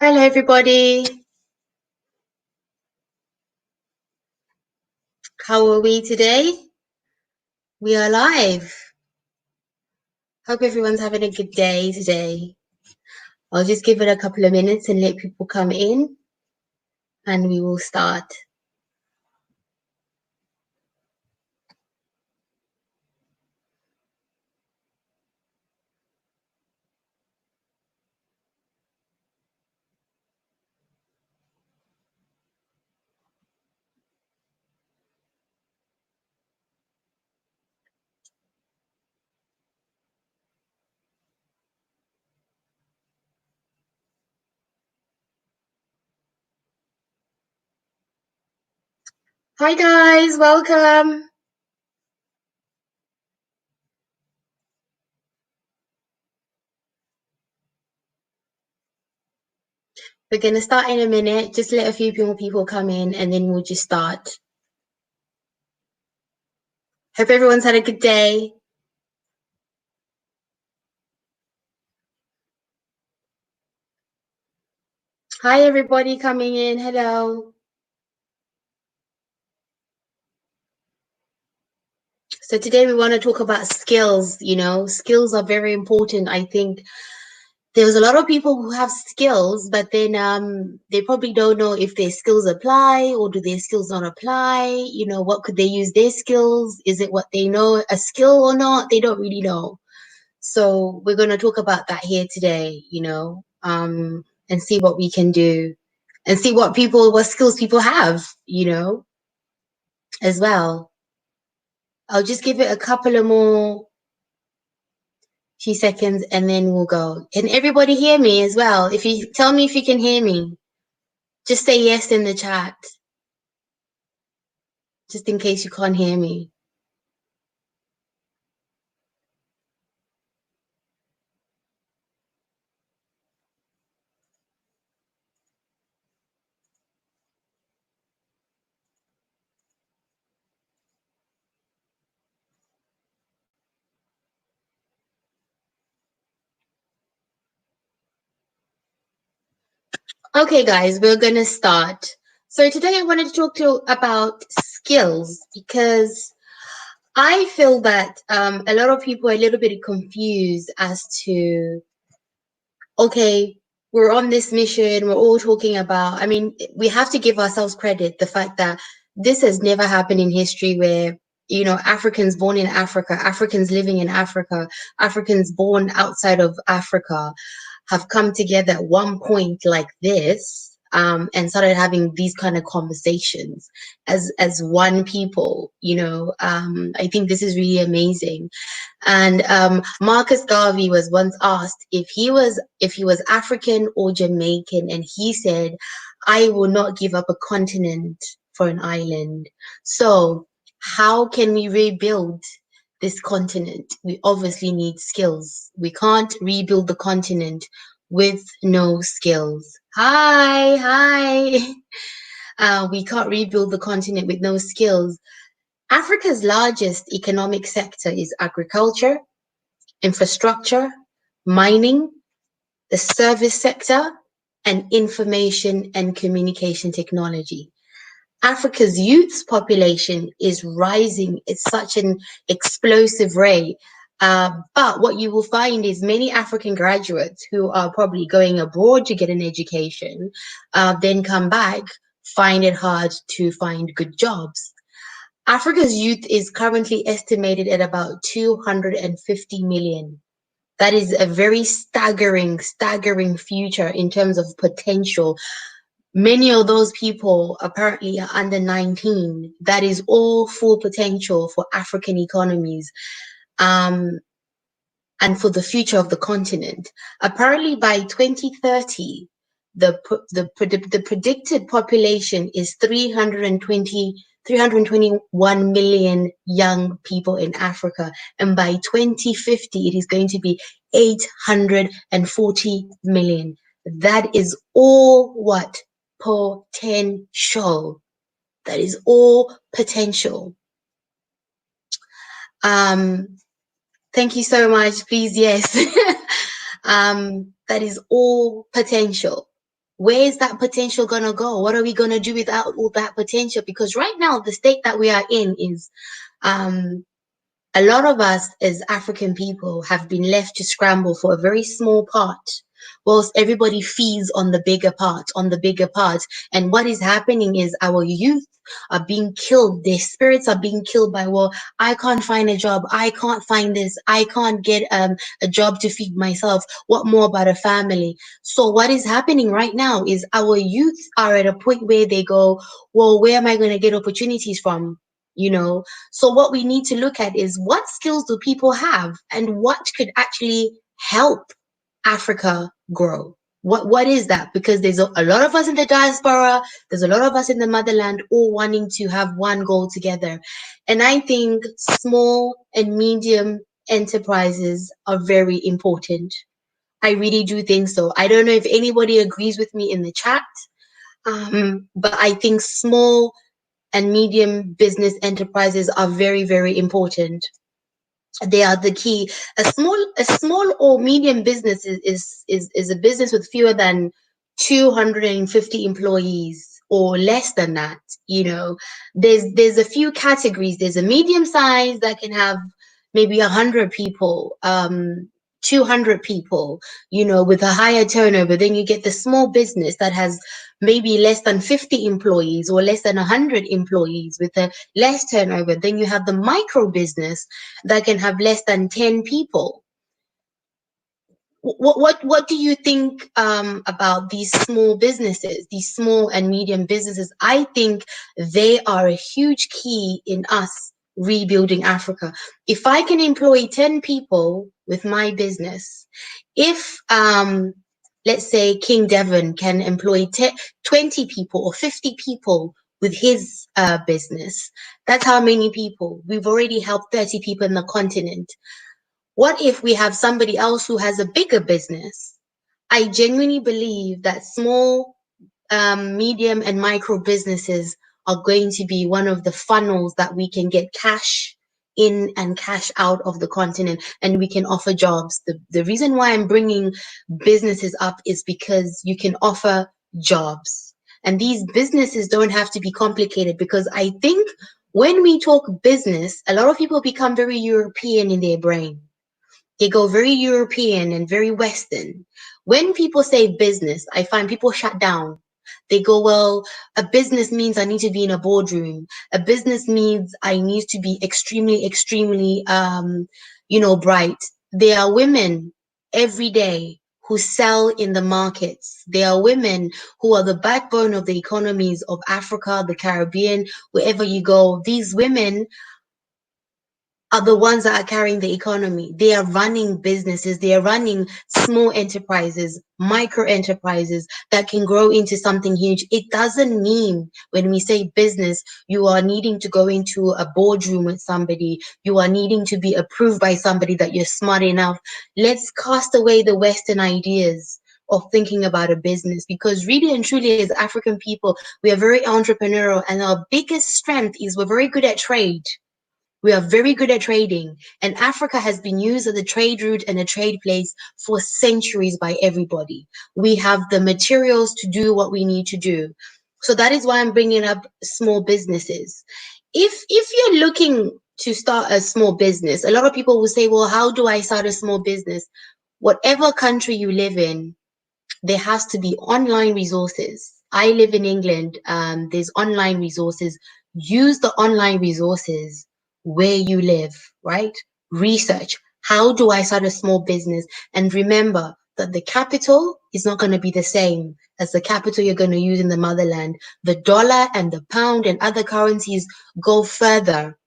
Hello, everybody. How are we today? We are live. Hope everyone's having a good day today. I'll just give it a couple of minutes and let people come in, and we will start. Hi, guys. Welcome. We're going to start in a minute. Just let a few more people come in, and then we'll just start. Hope everyone's had a good day. Hi, everybody coming in. Hello. So today we want to talk about skills. Skills are very important. I think there's a lot of people who have skills, but then they probably don't know if their skills apply or do their skills not apply. What could they use their skills? Is it what they know a skill or not? They don't really know. So we're going to talk about that here today, and see what we can do and see what skills people have, as well. I'll just give it a couple of more few seconds and then we'll go. Can everybody hear me as well? If you tell me if you can hear me. Just say yes in the chat, just in case you can't hear me. Okay, guys, we're going to start. So today I wanted to talk to you about skills because I feel that a lot of people are a little bit confused as to, okay, we're on this mission, we're all talking about, we have to give ourselves credit, the fact that this has never happened in history where, Africans born in Africa, Africans living in Africa, Africans born outside of Africa have come together at one point like this, and started having these kind of conversations as one people. I think this is really amazing. And Marcus Garvey was once asked if he was African or Jamaican, and he said, "I will not give up a continent for an island." So how can we rebuild this continent? We obviously need skills. We can't rebuild the continent with no skills. Hi. We can't rebuild the continent with no skills. Africa's largest economic sector is agriculture, infrastructure, mining, the service sector, and information and communication technology. Africa's youth population is rising at such an explosive rate. But what you will find is many African graduates who are probably going abroad to get an education, then come back, find it hard to find good jobs. Africa's youth is currently estimated at about 250 million. That is a very staggering future in terms of potential. Many of those people apparently are under 19. That is all full potential for African economies, and for the future of the continent. Apparently by 2030, the predicted population is 321 million young people in Africa. And by 2050, it is going to be 840 million. That is all what? Potential. That is all potential. Thank you so much. Please, yes. That is all potential. where is that potential gonna go? What are we gonna do without all that potential? Because right now, the state that we are in is um, a lot of us as African people have been left to scramble for a very small part, whilst everybody feeds on the bigger part, on the bigger part. And what is happening is our youth are being killed. Their spirits are being killed by, well, I can't find a job. I can't find this. I can't get a job to feed myself. What more about a family? So what is happening right now is our youth are at a point where they go, well, where am I going to get opportunities from? You know, so what we need to look at is what skills do people have and what could actually help Africa grow. What is that? Because there's a lot of us in the diaspora, there's a lot of us in the motherland all wanting to have one goal together. And I think small and medium enterprises are very important. I really do think so. I don't know if anybody agrees with me in the chat, but I think small and medium business enterprises are very, very important. They are the key. A small or medium business is a business with fewer than 250 employees or less than that. You know, there's a few categories. There's a medium size that can have maybe 100 people, 200 people, you know, with a higher turnover. Then you get the small business that has maybe less than 50 employees or less than 100 employees with a less turnover. Then you have the micro business that can have less than 10 people. What do you think about these small businesses, these small and medium businesses? I think they are a huge key in us rebuilding Africa. If I can employ 10 people with my business, if let's say King Devon can employ 20 people or 50 people with his business, that's how many people. We've already helped 30 people in the continent. What if we have somebody else who has a bigger business? I genuinely believe that small, medium, and micro businesses are going to be one of the funnels that we can get cash in and cash out of the continent, and we can offer jobs. The reason why I'm bringing businesses up is because you can offer jobs. And these businesses don't have to be complicated, because I think when we talk business, a lot of people become very European in their brain. They go very European and very Western. When people say business, I find people shut down. They go, well, a business means I need to be in a boardroom. A business means I need to be extremely, extremely, bright. There are women every day who sell in the markets. There are women who are the backbone of the economies of Africa, the Caribbean, wherever you go. These women are the ones that are carrying the economy. They are running businesses, they are running small enterprises, micro enterprises that can grow into something huge. It doesn't mean when we say business, you are needing to go into a boardroom with somebody, you are needing to be approved by somebody that you're smart enough. Let's cast away the Western ideas of thinking about a business, because really and truly as African people, we are very entrepreneurial, and our biggest strength is we're very good at trade. We are very good at trading, and Africa has been used as a trade route and a trade place for centuries by everybody. We have the materials to do what we need to do. So that is why I'm bringing up small businesses. If you're looking to start a small business, a lot of people will say, well, how do I start a small business? Whatever country you live in, there has to be online resources. I live in England. There's online resources. Use the online resources where you live, right? Research. How do I start a small business? And remember that the capital is not going to be the same as the capital you're going to use in the motherland. The dollar and the pound and other currencies go further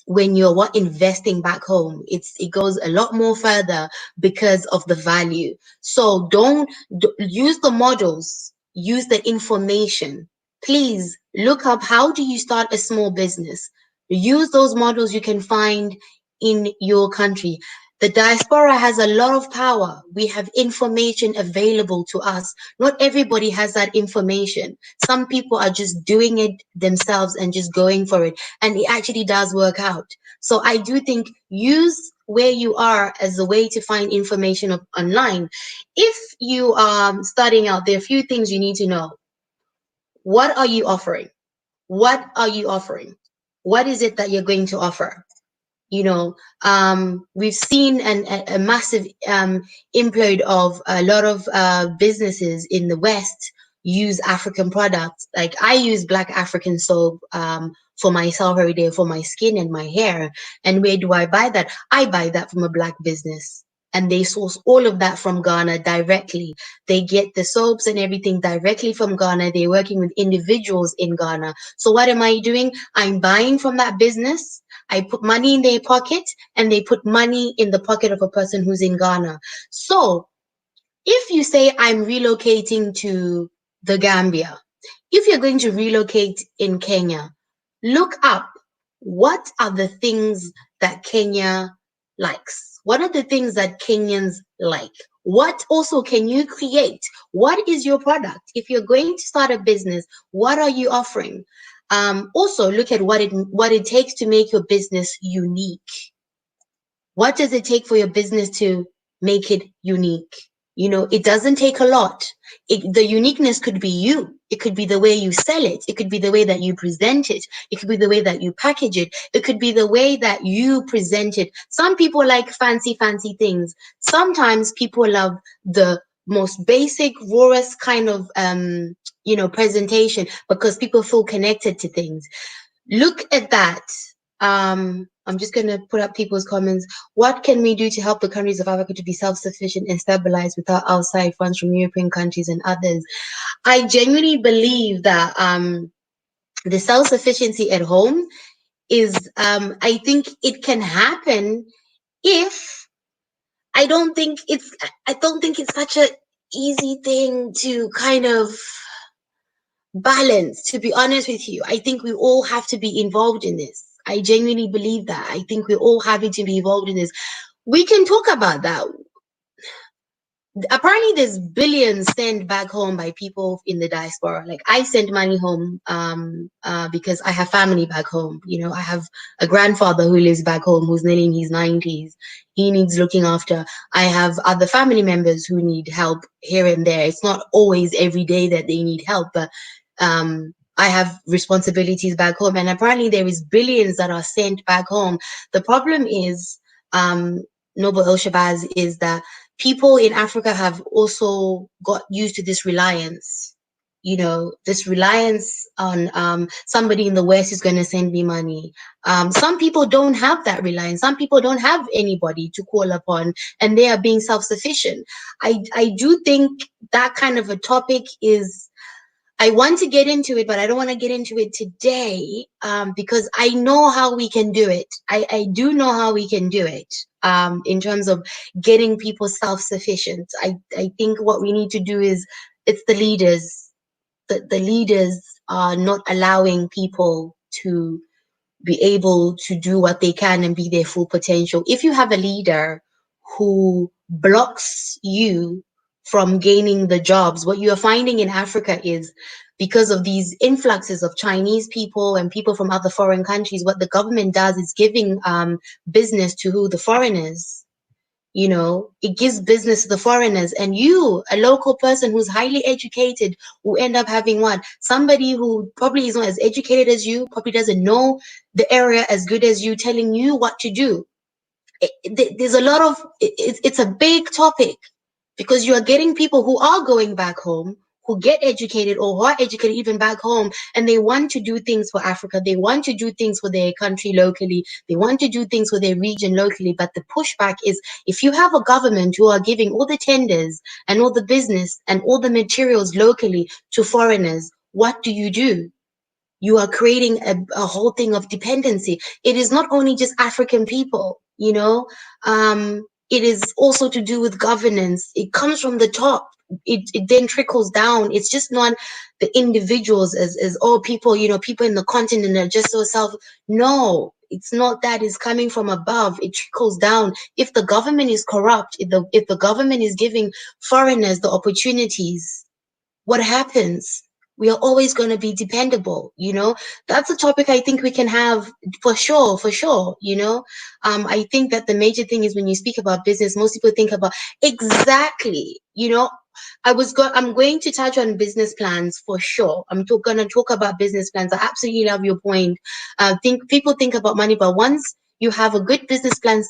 when you're investing back home. It goes a lot more further because of the value. So don't use the models, use the information. Please look up, how do you start a small business? Use those models you can find in your country. The diaspora has a lot of power. We have information available to us. Not everybody has that information. Some people are just doing it themselves and just going for it, and it actually does work out. So I do think use where you are as a way to find information online. If you are starting out, there are a few things you need to know. What are you offering? What are you offering? What is it that you're going to offer? You know, we've seen a massive implode of a lot of businesses in the West use African products. Like I use black African soap for myself every day for my skin and my hair. And where do I buy that? I buy that from a black business. And they source all of that from Ghana directly. They get the soaps and everything directly from Ghana. They're working with individuals in Ghana. So what am I doing? I'm buying from that business. I put money in their pocket and they put money in the pocket of a person who's in Ghana. So if you say I'm relocating to the Gambia, if you're going to relocate in Kenya, look up what are the things that Kenya likes? What are the things that Kenyans like? What also can you create? What is your product? If you're going to start a business, what are you offering? Also, look at what it takes to make your business unique. What does it take for your business to make it unique? You know, it doesn't take a lot. The uniqueness could be you. It could be the way you sell it. It could be the way that you present it. It could be the way that you package it. It could be the way that you present it. Some people like fancy, fancy things. Sometimes people love the most basic, rawest kind of, presentation because people feel connected to things. Look at that. I'm just going to put up people's comments. What can we do to help the countries of Africa to be self-sufficient and stabilized without outside funds from European countries and others? I genuinely believe that the self-sufficiency at home is, I think it can happen if I don't think it's such a easy thing to kind of balance, to be honest with you. I think we all have to be involved in this. I genuinely believe that. I think we're all having to be involved in this. We can talk about that. Apparently there's billions sent back home by people in the diaspora. Like I send money home because I have family back home. You know, I have a grandfather who lives back home who's nearly in his 90s. He needs looking after. I have other family members who need help here and there. It's not always every day that they need help, but I have responsibilities back home, and apparently there is billions that are sent back home. The problem is, Noble El Shabazz, is that people in Africa have also got used to this reliance. You know, this reliance on somebody in the West is going to send me money. Some people don't have that reliance. Some people don't have anybody to call upon, and they are being self-sufficient. I do think that kind of a topic is, I want to get into it, but I don't want to get into it today because I know how we can do it. I do know how we can do it in terms of getting people self-sufficient. I think what we need to do is, it's the leaders. The leaders are not allowing people to be able to do what they can and be their full potential. If you have a leader who blocks you from gaining the jobs, what you are finding in Africa is, because of these influxes of Chinese people and people from other foreign countries, what the government does is giving business to who? The foreigners. You know, it gives business to the foreigners, and you, a local person who's highly educated, will end up having what? Somebody who probably is not as educated as you, probably doesn't know the area as good as you, telling you what to do. There's a lot of, it's a big topic, because you are getting people who are going back home, who get educated or who are educated even back home, and they want to do things for Africa. They want to do things for their country locally. They want to do things for their region locally. But the pushback is, if you have a government who are giving all the tenders and all the business and all the materials locally to foreigners, what do? You are creating a whole thing of dependency. It is not only just African people, you know, it is also to do with governance. It comes from the top. It then trickles down. It's just not the individuals as oh, people, you know, people in the continent are just so self. No, it's not that. It's coming from above. It trickles down. If the government is corrupt, if the government is giving foreigners the opportunities, what happens? We are always going to be dependable, you know. That's a topic I think we can have for sure, you know. I think that the major thing is when you speak about business, most people think about exactly, you know. I'm going to touch on business plans for sure. Going to talk about business plans. I absolutely love your point. Think people think about money, but once you have a good business plan,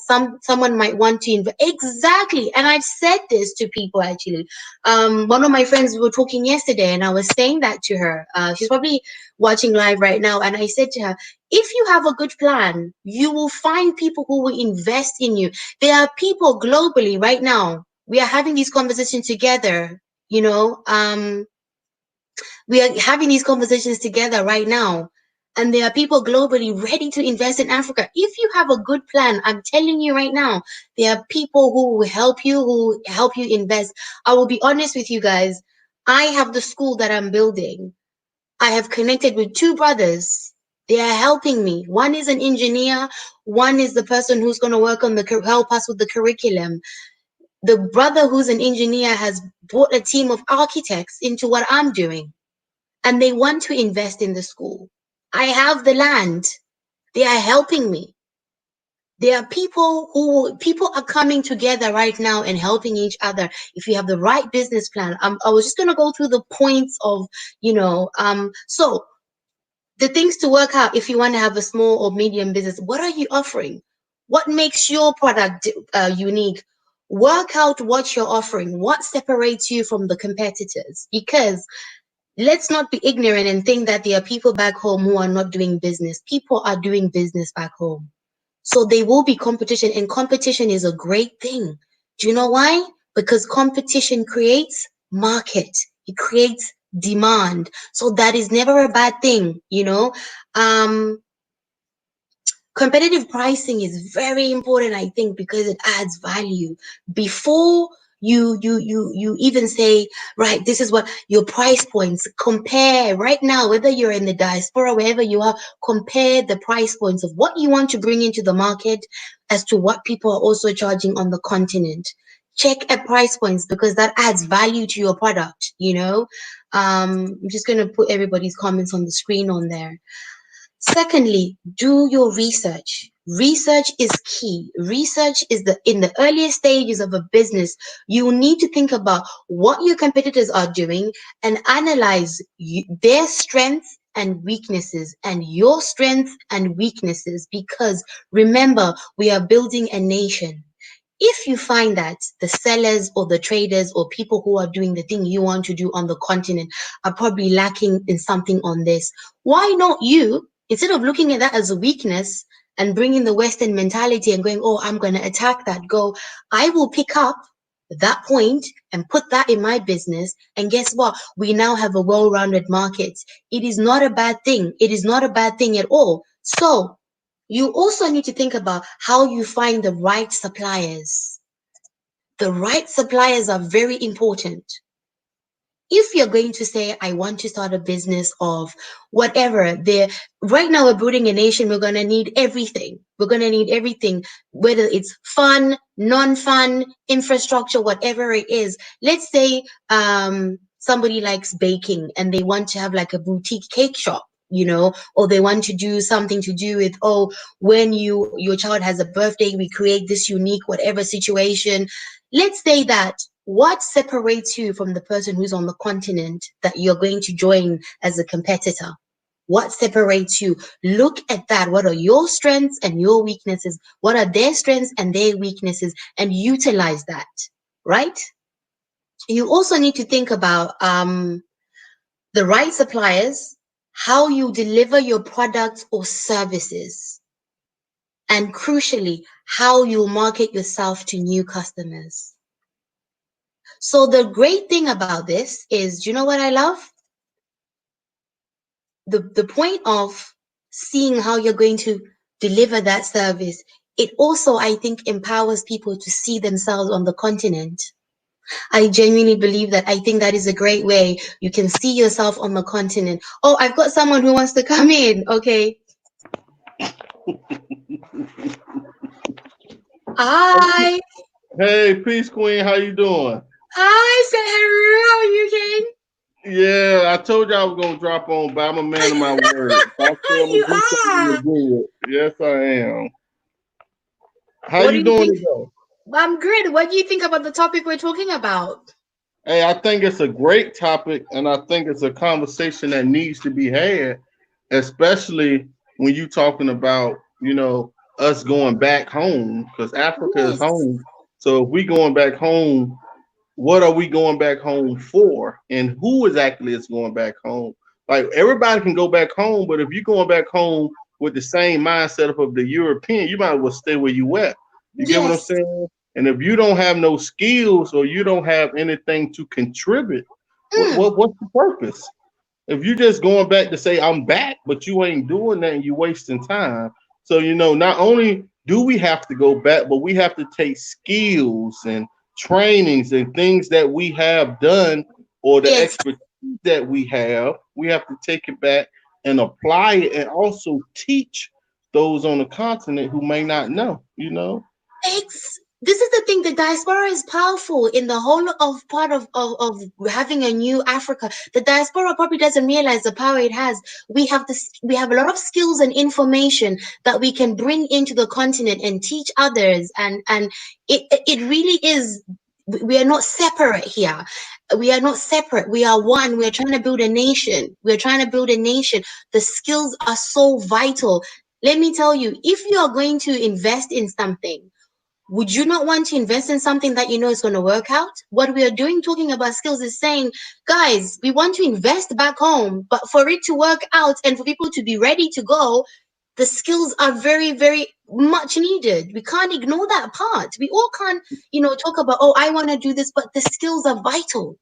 someone might want to invest. Exactly. And I've said this to people actually. One of my friends, we were talking yesterday, and I was saying that to her. She's probably watching live right now, and I said to her, if you have a good plan, you will find people who will invest in you. There are people globally right now. We are having these conversations together, you know. We are having these conversations together right now. And there are people globally ready to invest in Africa. If you have a good plan, I'm telling you right now, there are people who help you invest. I will be honest with you guys. I have the school that I'm building. I have connected with two brothers. They are helping me. One is an engineer. One is the person who's going to work on help us with the curriculum. The brother who's an engineer has brought a team of architects into what I'm doing, and they want to invest in the school. I have the land. They are helping me. There are people are coming together right now and helping each other. If you have the right business plan, I was just gonna go through the points of, so the things to work out if you want to have a small or medium business. What are you offering? What makes your product unique? Work out what you're offering. What separates you from the competitors? Because let's not be ignorant and think that there are people back home who are not doing business. People are doing business back home. So there will be competition, and competition is a great thing. Do you know why? Because competition creates market. It creates demand. So that is never a bad thing, you know. Um, Competitive pricing is very important, I think, because it adds value. Before you even say, right, this is what your price points, compare right now, whether you're in the diaspora, wherever you are, compare the price points of what you want to bring into the market as to what people are also charging on the continent. Check at price points, because that adds value to your product, you know. I'm just going to put everybody's comments on the screen on there. Secondly, do your research. Research is key. Research is in the earliest stages of a business. You need to think about what your competitors are doing and analyze their strengths and weaknesses and your strengths and weaknesses, because remember, we are building a nation. If you find that the sellers or the traders or people who are doing the thing you want to do on the continent are probably lacking in something on this, why not you, instead of looking at that as a weakness and bringing the Western mentality and going, oh, I'm going to attack that, go, I will pick up that point and put that in my business. And guess what? We now have a well-rounded market. It is not a bad thing. It is not a bad thing at all. So you also need to think about how you find the right suppliers. The right suppliers are very important. If you're going to say, I want to start a business of whatever, right now we're building a nation, we're going to need everything. We're going to need everything, whether it's fun, non-fun, infrastructure, whatever it is. Let's say somebody likes baking and they want to have like a boutique cake shop, you know, or they want to do something to do with, oh, when your child has a birthday, we create this unique whatever situation. Let's say that. What separates you from the person who's on the continent that you're going to join as a competitor? What separates you? Look at that. What are your strengths and your weaknesses? What are their strengths and their weaknesses? And utilize that, right? You also need to think about the right suppliers, how you deliver your products or services, and crucially, how you market yourself to new customers. So the great thing about this is, do you know what I love? The point of seeing how you're going to deliver that service, it also, I think, empowers people to see themselves on the continent. I genuinely believe that. I think that is a great way you can see yourself on the continent. Oh, I've got someone who wants to come in. Okay. Hi. Hey, peace queen, how you doing? Hi, Sir Haru. How are you, King? Yeah, I told you I was gonna drop on, but I'm a man of my word. If I say I'm gonna You do something, I'm are. gonna do it. Yes, I am. How What do you you doing think? today? I'm good. What do you think about the topic we're talking about? Hey, I think it's a great topic, and I think it's a conversation that needs to be had, especially when you talking about, us going back home, because Africa is Yes. home. So if we going back home, what are we going back home for, and who exactly is going back home? Like everybody can go back home, but if you're going back home with the same mindset of the European, you might as well stay where you at. You get what I'm Yes. saying? And if you don't have no skills or you don't have anything to contribute, Mm. what's the purpose? If you just going back to say I'm back, but you ain't doing that and you wasting time. So not only do we have to go back, but we have to take skills and trainings and things that we have done or the Yes. expertise that we have to take it back and apply it and also teach those on the continent who may not know. This is the thing, the diaspora is powerful in the whole of part of having a new Africa. The diaspora probably doesn't realize the power it has. We have a lot of skills and information that we can bring into the continent and teach others, and it really is. We are not separate here. We are not separate. We are one. We are trying to build a nation. We are trying to build a nation. The skills are so vital. Let me tell you, if you are going to invest in something, would you not want to invest in something that you know is going to work out? What we are doing, talking about skills, is saying, guys, we want to invest back home, but for it to work out and for people to be ready to go, the skills are very, very much needed. We can't ignore that part. We all can't, talk about, oh, I want to do this, but the skills are vital.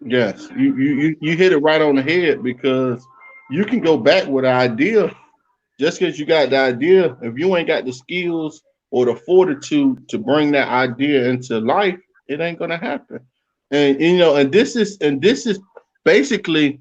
Yes, you hit it right on the head because you can go back with an idea. Just because you got the idea, if you ain't got the skills or the fortitude to bring that idea into life, it ain't gonna happen. And this is basically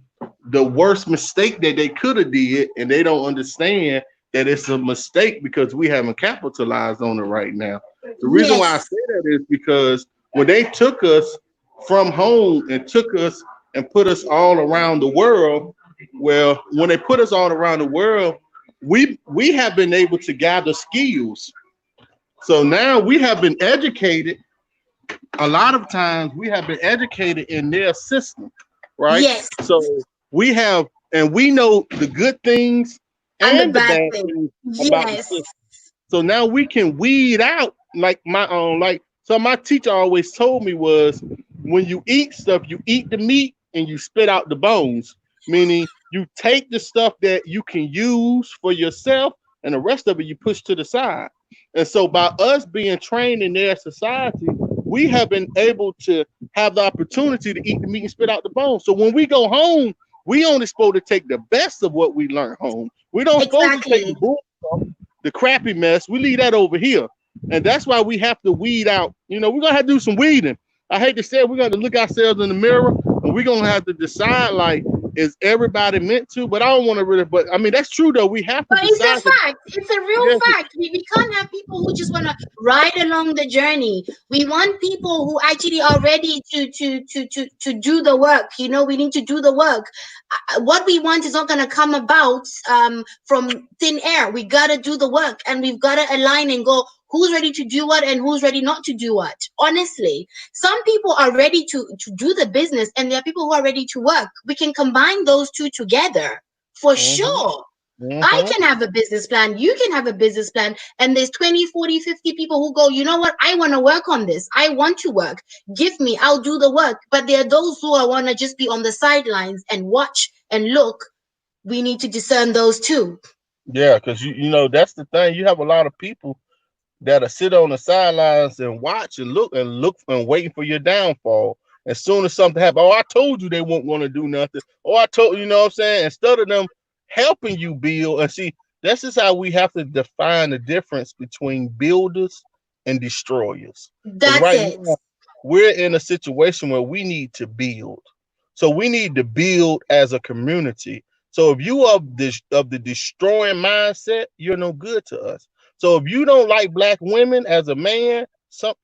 the worst mistake that they could have did, and they don't understand that it's a mistake because we haven't capitalized on it right now. The reason why I Yes, say that is because when they took us from home and took us and put us all around the world, well, when they put us all around the world, we have been able to gather skills. So now we have been educated. A lot of times we have been educated in their system, right? yes, So we have, and we know the good things and the and the bad bad thing. things about the Yes, system. So now we can weed out like my own, like so my teacher always told me was when you eat stuff, you eat the meat and you spit out the bones. Meaning you take the stuff that you can use for yourself and the rest of it you push to the side. And so by us being trained in their society, we have been able to have the opportunity to eat the meat and spit out the bones. So when we go home, we only supposed to take the best of what we learned home. We don't supposed to take the exactly. bull stuff, the crappy mess. We leave that over here. And that's why we have to weed out. We're gonna have to do some weeding. I hate to say it, we're gonna have to look ourselves in the mirror and we're gonna have to decide like, is everybody meant to? But I don't want to really, but I mean that's true though. We have to But it's decide. a fact. It's a real Yes, fact. We can't have people who just want to ride along the journey. We want people who actually are ready to do the work. We need to do the work. What we want is not going to come about from thin air. We got to do the work, and we've got to align and go, who's ready to do what and who's ready not to do what. Honestly, some people are ready to do the business, and there are people who are ready to work. We can combine those two together for mm-hmm, sure. I mm-hmm. can have a business plan. You can have a business plan. And there's 20, 40, 50 people who go, you know what? I want to work on this. I want to work. Give me, I'll do the work. But there are those who want to just be on the sidelines and watch and look. We need to discern those too. Yeah, because you know that's the thing. You have a lot of people that'll sit on the sidelines and watch and look and waiting for your downfall. As soon as something happens, oh, I told you they won't want to do nothing. Oh, I told you know what I'm saying. Instead of them helping you build, and see, this is how we have to define the difference between builders and destroyers. Because That's right it. now we're in a situation where we need to build. So we need to build as a community. So if you are of the destroying mindset, you're no good to us. So if you don't like black women as a man,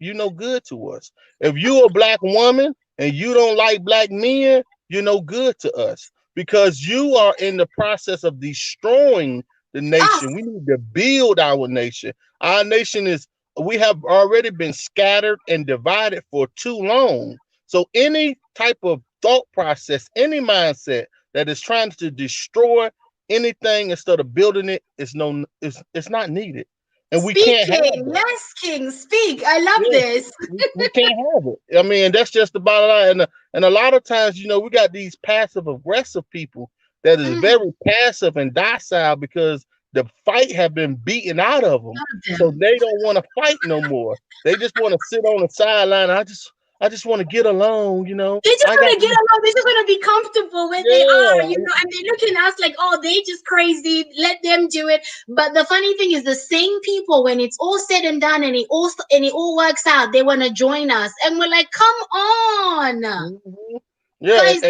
you no good to us. If you're a black woman and you don't like black men, you're no good to us because you are in the process of destroying the Us. nation. We need to build our nation. Our nation is, we have already been scattered and divided for too long. So any type of thought process, any mindset that is trying to destroy anything instead of building it is no, it's not needed. And we can't have Speaking. that. Yes, King. Speak. I love Yeah, this. we can't have it. I mean, that's just the bottom line. And a lot of times, we got these passive aggressive people that is Mm, very passive and docile because the fight have been beaten out of them, love so them. they don't want to fight no more. They just want to sit on the sideline. I just want to get along. They just I got want to get along. They just want to be comfortable where they are, yeah, and they look at us like, oh, they just crazy. Let them do it. But the funny thing is, the same people, when it's all said and done, and it all works out, they want to join us, and we're like, come on, mhm. Yeah, guys.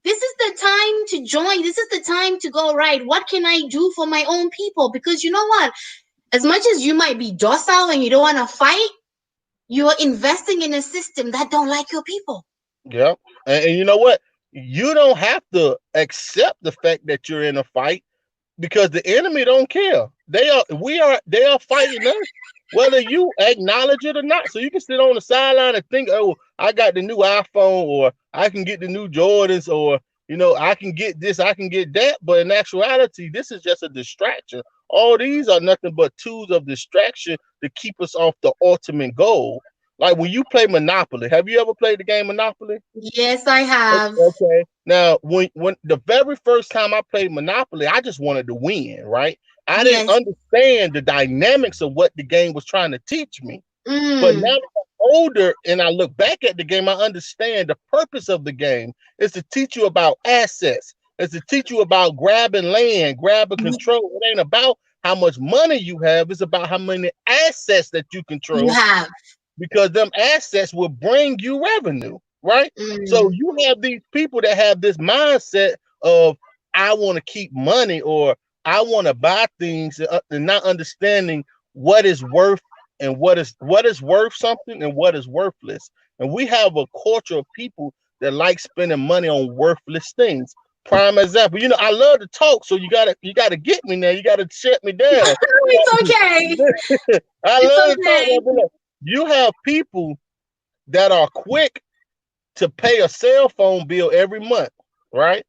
This is the time to join. This is the time to go right. What can I do for my own people? Because you know what? As much as you might be docile and you don't want to fight, you're investing in a system that don't like your people. yeah. And you know what? You don't have to accept the fact that you're in a fight because the enemy don't care. They are fighting us, whether you acknowledge it or not. So you can sit on the sideline and think, oh, I got the new iPhone, or I can get the new Jordans, or I can get this, I can get that. But in actuality, this is just a distraction. All these are nothing but tools of distraction to keep us off the ultimate goal. Like when you play Monopoly, have you ever played the game Monopoly? Yes, I have. Okay. Now, when the very first time I played Monopoly, I just wanted to win, right? I didn't Yes. understand the dynamics of what the game was trying to teach me. But now Mm. that I'm older and I look back at the game, I understand the purpose of the game is to teach you about assets. It's to teach you about grabbing land, grabbing control. It ain't about how much money you have. It's about how many assets that you You control, have. because them assets will bring you revenue, right? So Mm. you have these people that have this mindset of I want to keep money, or I want to buy things, and not understanding what is worth, and what is worth something and what is worthless. And we have a culture of people that like spending money on worthless things. Prime example, I love to talk, so you gotta get me now. You gotta shut me down. It's okay. I It's love to talk, okay. but look, you have people that are quick to pay a cell phone bill every month, right?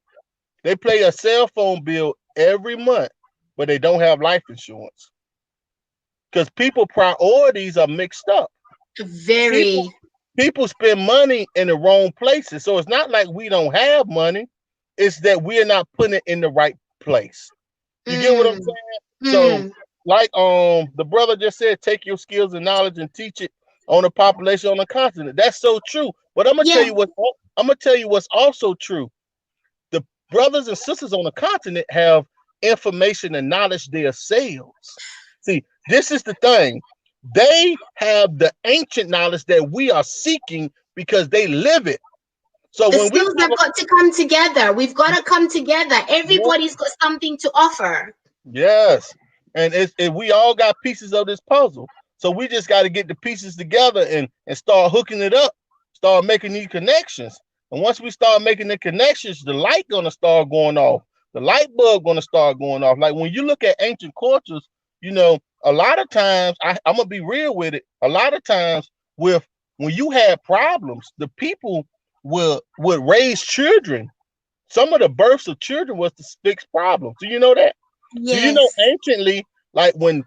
They pay a cell phone bill every month, but they don't have life insurance because people priorities are mixed up. People Very. people spend money in the wrong places. So it's not like we don't have money. It's that we are not putting it in the right place. You get what I'm Mm. saying? So, Mm. like the brother just said, take your skills and knowledge and teach it on the population on the continent. That's so true. But Yes. I'm gonna tell you what's also true. The brothers and sisters on the continent have information and knowledge themselves. See, this is the thing. They have the ancient knowledge that we are seeking because they live it. So The when we skills talk have about, got to come together. We've got to come together. Everybody's got something to offer. yes, and we all got pieces of this puzzle. So we just got to get the pieces together and start hooking it up, start making these connections. And once we start making the connections, the light gonna start going off. The light bulb gonna start going off. Like when you look at ancient cultures, a lot of times I'm gonna be real with it. A lot of times with when you had problems, the people would raise children. Some of the births of children was to fix problems. Do you know that? Do you know Yes. anciently, like when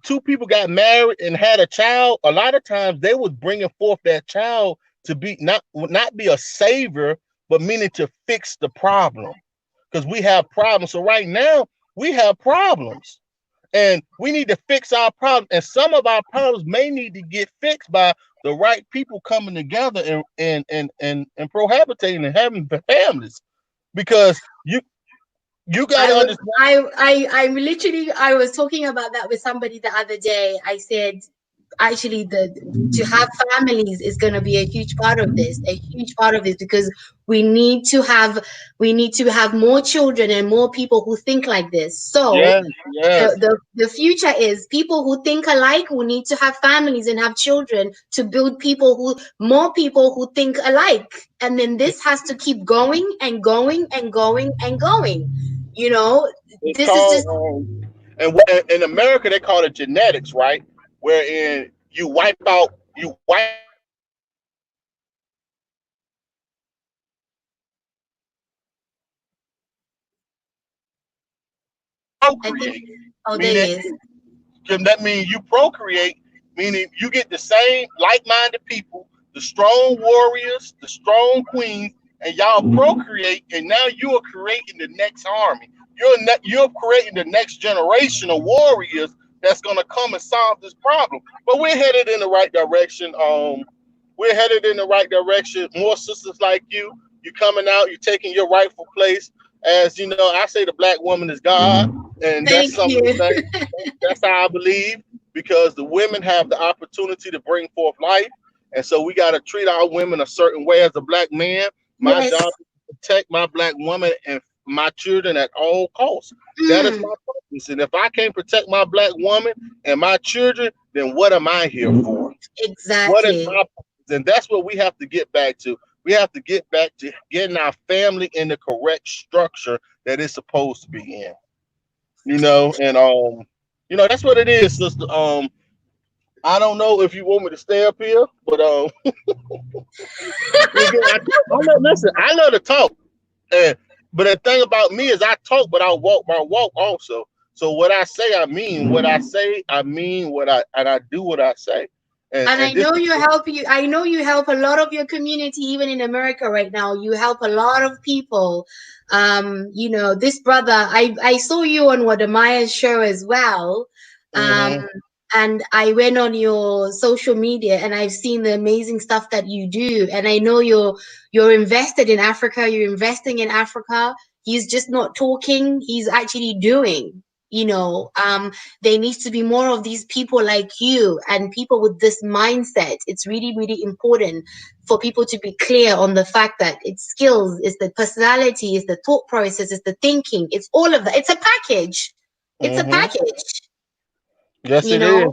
two people got married and had a child, a lot of times they was bringing forth that child to be not be a savior, but meaning to fix the problem, because we have problems. So right now we have problems, and we need to fix our problems. And some of our problems may need to get fixed by the right people coming together and cohabitating and having families, because you got I to was understand. I was talking about that with somebody the other day. I said actually the to have families is going to be a huge part of this, a huge part of this, because we need to have we need to have more children and more people who think like this. So Yes, yes. the future is people who think alike who need to have families and have children to build people who more people who think alike, and then this has to keep going and going and going and going, you know. It's This is called just and in America they call it genetics, right? Wherein you wipe out I think, procreate, oh, there meaning he is. that means you procreate, meaning you get the same like-minded people, the strong warriors, the strong queens, and y'all procreate, and now you are creating the next army. You're creating the next generation of warriors that's gonna come and solve this problem. But we're headed in the right direction. We're headed in the right direction. More sisters like you coming out, you taking your rightful place. As you know, I say the black woman is God, and that's Thank something to you. say. That's how I believe, because the women have the opportunity to bring forth life, and so we got to treat our women a certain way. As a black man, my Yes. job is to protect my black woman and my children at all costs. That is Mm, my purpose. And if I can't protect my black woman and my children, then what am I here for? What is exactly. my purpose? And that's what we have to get back to. We have to get back to getting our family in the correct structure that it's supposed to be in. And that's what it is, sister. I don't know if you want me to stay up here, but again, listen. I love to talk, and but the thing about me is I talk, but I walk my walk also. So what I say, I mean what I say. I mean what I do what I say, and And I this know is I know you help a lot of your community, even in America right now. You help a lot of people. This brother, I saw you on Wadamaya's show as well. Um, hmm and I went on your social media and I've seen the amazing stuff that you do. And I know you're invested in Africa, you're investing in Africa. He's just not talking, he's actually doing, you know. There needs to be more of these people like you and people with this mindset. It's really, really important for people to be clear on the fact that it's skills, it's the personality, it's the thought process, it's the thinking, it's all of that. It's a package. It's a hmm package, Yes, you it know. is.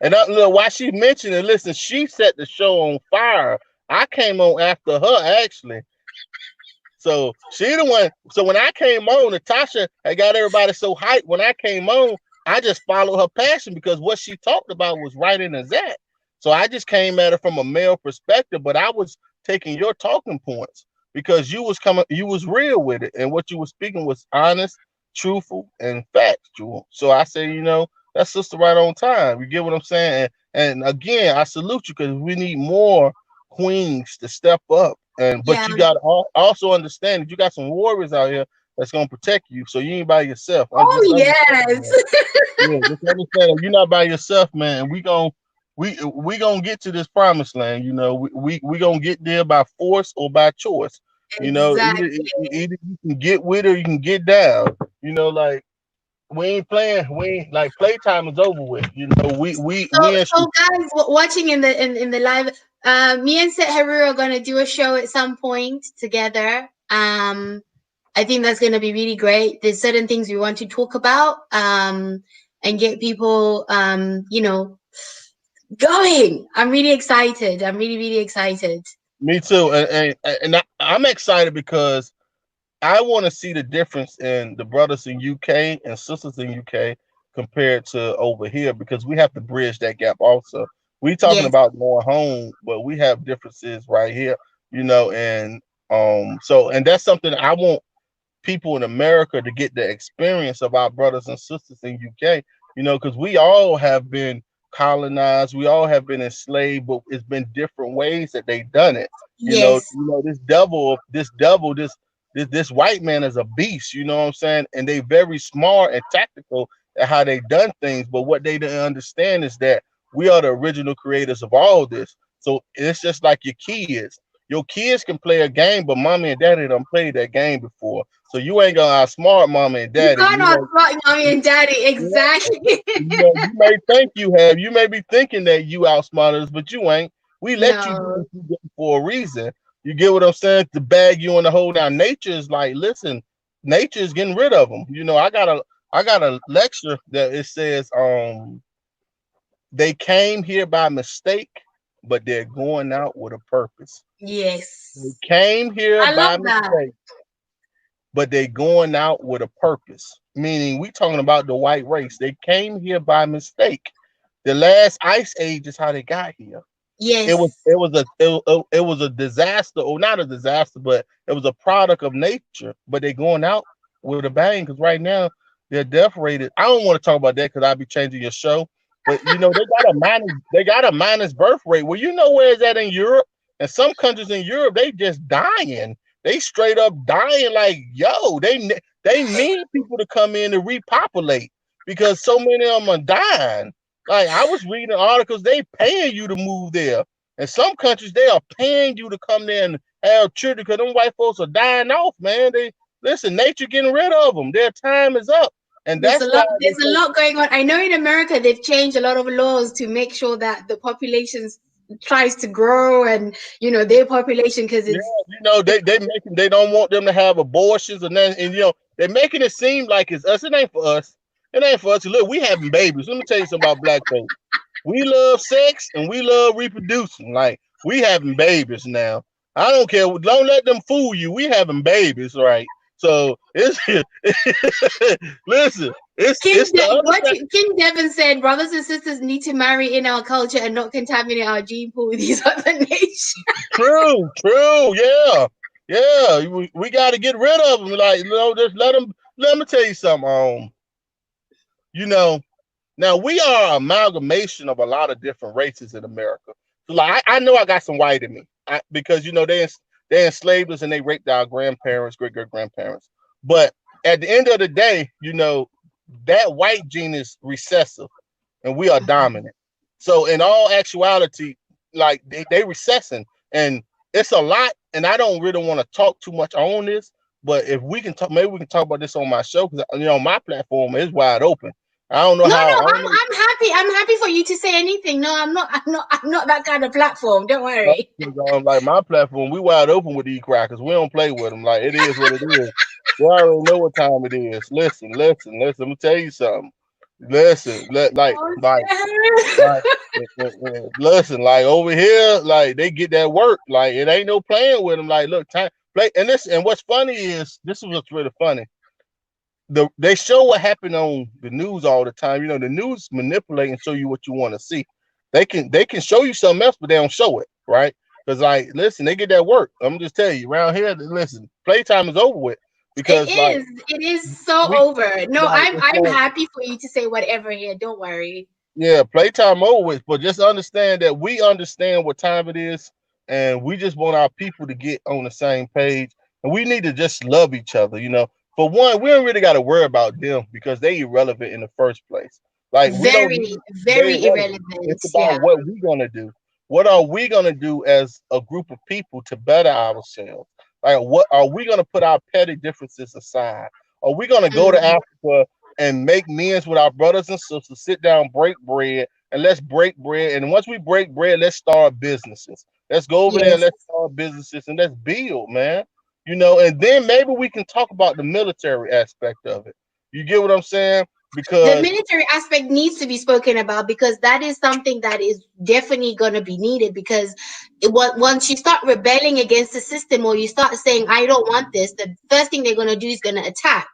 And look, why she mentioned it? Listen, she set the show on fire. I came on after her, actually. So she the one. So when I came on, Natasha had got everybody so hyped. When I came on, I just followed her passion because what she talked about was right in exact. So I just came at her from a male perspective, but I was taking your talking points because you was real with it, and what you were speaking was honest, truthful, and factual. So I say, that's sister right on time. You get what I'm saying? And again, I salute you because we need more queens to step up. And but Yeah. you got to also understand that you got some warriors out here that's gonna protect you. So you ain't by yourself. Just Oh, understand yes. that. Yeah, just understand that you're not by yourself, man. We gonna get to this promised land. We gonna get there by force or by choice. Exactly. Either you can get with or you can get down. Like we ain't playing. We ain't like playtime is over with. We in So guys watching in the live, me and Set Haru are gonna do a show at some point together. I think that's gonna be really great. There's certain things we want to talk about, and get people, going. I'm really excited. I'm really, really excited. me too, I'm excited because I want to see the difference in the brothers in UK and sisters in UK compared to over here because we have to bridge that gap also. We talking Yes, about going home, but we have differences right here, and and that's something I want people in America to get the experience of our brothers and sisters in UK, because we all have been colonized, we all have been enslaved, but it's been different ways that they've done it. yes, This white man is a beast, you know what I'm saying? And they very smart and tactical at how they done things, but what they didn't understand is that we are the original creators of all this. So it's just like your kids. Your kids can play a game, but mommy and daddy done played that game before. So you ain't gonna outsmart mommy and You daddy. can't outsmart mommy and daddy. Yeah, Exactly. you may think you have. You may be thinking that you outsmart us, but you ain't. We let you do No. what you do for a reason. You get what I'm saying? To bag you in the hole. Now, nature is like, listen, nature is getting rid of them. I got a lecture that it says, they came here by mistake, but they're going out with a purpose. They Yes. came here I love by that. mistake, but they going out with a purpose. Meaning, we talking about the white race. They came here by mistake. The last ice age is how they got here. It was Yes. it was a it was a disaster, or not a disaster, but it was a product of nature. But they're going out with a bang because right now they're death rated. I don't want to talk about that because I'll be changing your show. But they got a minus birth rate. Well, you know where is that in Europe? And some countries in Europe, they just dying. They straight up dying. Like, yo, they need people to come in to repopulate because so many of them are dying. Like, I was reading articles, they paying you to move there. In some countries, they are paying you to come there and have children because them white folks are dying off, man. They listen, nature getting rid of them. Their time is up, and There's that's a why lot. they There's a say, lot going on. I know in America they've changed a lot of laws to make sure that the population tries to grow, and their population because yeah, it's they don't want them to have abortions and then and they're making it seem like it's us. It ain't for us. It ain't for us. Look, we having babies. Let me tell you something about black folks. We love sex and we love reproducing. Like, we having babies now. I don't care. Don't let them fool you. We having babies, right? So it's listen. It's the other side. King Devon said, brothers and sisters need to marry in our culture and not contaminate our gene pool with these other nations. True, true. Yeah, yeah. We got to get rid of them. Like, just let them. Let me tell you something. You know, Now we are an amalgamation of a lot of different races in America. So like I know I got some white in me because they enslaved us and they raped our grandparents, great great grandparents. But at the end of the day, that white gene is recessive and we are dominant. So in all actuality, like they recessing and it's a lot. And I don't really want to talk too much on this, but if we can talk, maybe we can talk about this on my show because my platform is wide open. I don't know No, how. no, I don't know. I'm happy. I'm happy for you to say anything. No, I'm not. I'm not that kind of platform. Don't worry. Like my platform, we wide open with these crackers. We don't play with them. Like it is what it is. We already know what time it is. Listen, listen, listen. Let me tell you something. Listen, like, listen, like over here, like they get that work. Like it ain't no playing with them. Like look, time play. And what's funny is this is what's really funny. They show what happened on the news all the time. The news manipulate and show you what you want to see. They can show you something else, but they don't show it, right? Because like, listen, they get that work. I'm just telling you, around here, listen, playtime is over with It because like is. It is so we over. No, like I'm it's I'm like happy for you to say whatever here. Don't worry. yeah, playtime over with. But just understand that we understand what time it is, and we just want our people to get on the same page, and we need to just love each other. For one, we don't really got to worry about them because they irrelevant in the first place. Like we don't Very, need they very irrelevant. irrelevant. It's about Yeah. what we gonna do. What are we gonna do as a group of people to better ourselves? Like, what are we gonna put our petty differences aside? Are we gonna go to Mm, Africa and make meals with our brothers and sisters, sit down, break bread, and let's break bread. And once we break bread, let's start businesses. Let's go over there and yes. let's start businesses and let's build, man. And then maybe we can talk about the military aspect of it. You get what I'm saying? The Because military aspect needs to be spoken about because that is something that is definitely going to be needed because once you start rebelling against the system or you start saying I don't want this, the first thing they're going to do is going to attack.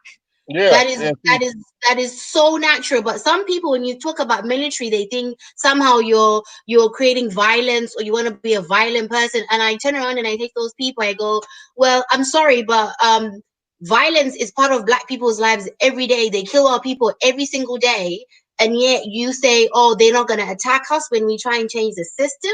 yeah, That is and that is that is so natural. But some people, when you talk about military, they think somehow you're creating violence or you want to be a violent person. And I turn around and I take those people. I go, well, I'm sorry, but violence is part of Black people's lives every day. They kill our people every single day, and yet you say, oh, they're not going to attack us when we try and change the system.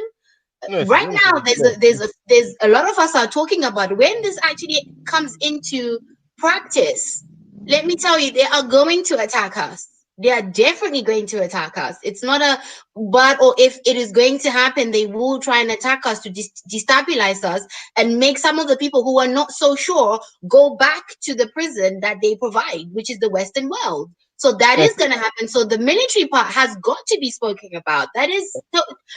listen, Right let me tell now, you, look, there's a lot of us are talking about when this actually comes into practice. Let me tell you, they are going to attack us. They are definitely going to attack us. It's not a but, or if it is going to happen, they will try and attack us to destabilize us and make some of the people who are not so sure go back to the prison that they provide, which is the Western world. So that And is going to happen. So the military part has got to be spoken about. That is,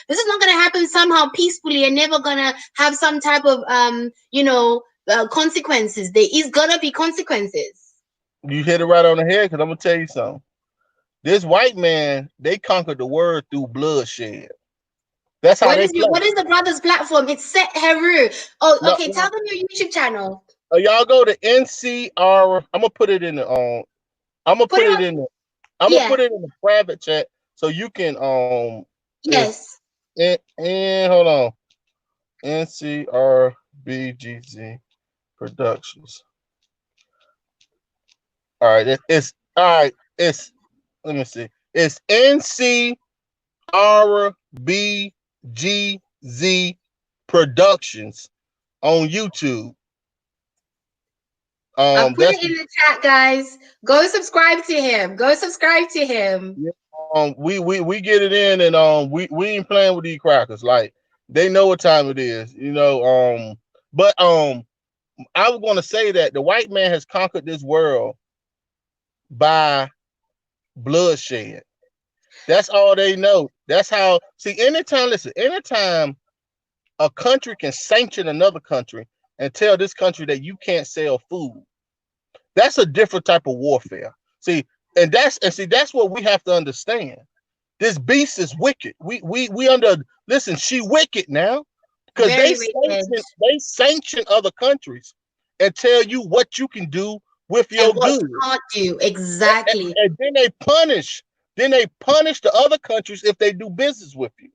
this is not going to happen somehow peacefully and never going to have some type of consequences. There is going to be consequences. you hit it right on the head because I'm gonna tell you something. This white man, they conquered the world through bloodshed. That's how they play. What is the brother's platform? It's Set Heru. Oh, No, okay. Tell them your YouTube channel. y'all go to NCR. I'm gonna put it in the I'm gonna Put put it it on. in the I'm gonna Yeah. put it in the private chat so you can it's Yes. and hold on. NCRBGZ Productions. All right, it's all right. It's let me see. It's NCRBGZ Productions on YouTube. I'll put That's it in the chat, guys. Go subscribe to him. Go subscribe to him. yeah, we get it in, and we ain't playing with these crackers. Like they know what time it is, you know. But I was gonna say that the white man has conquered this world by bloodshed. That's all they know. That's how. See, anytime, listen, anytime a country can sanction another country and tell this country that you can't sell food, that's a different type of warfare. See, that's what we have to understand. This beast is wicked. We under listen. She wicked now because Very wicked. they sanction other countries and tell you what you can do with And your what you goods, can't do. and, Exactly. and then they punish. Then they punish the other countries if they do business with you.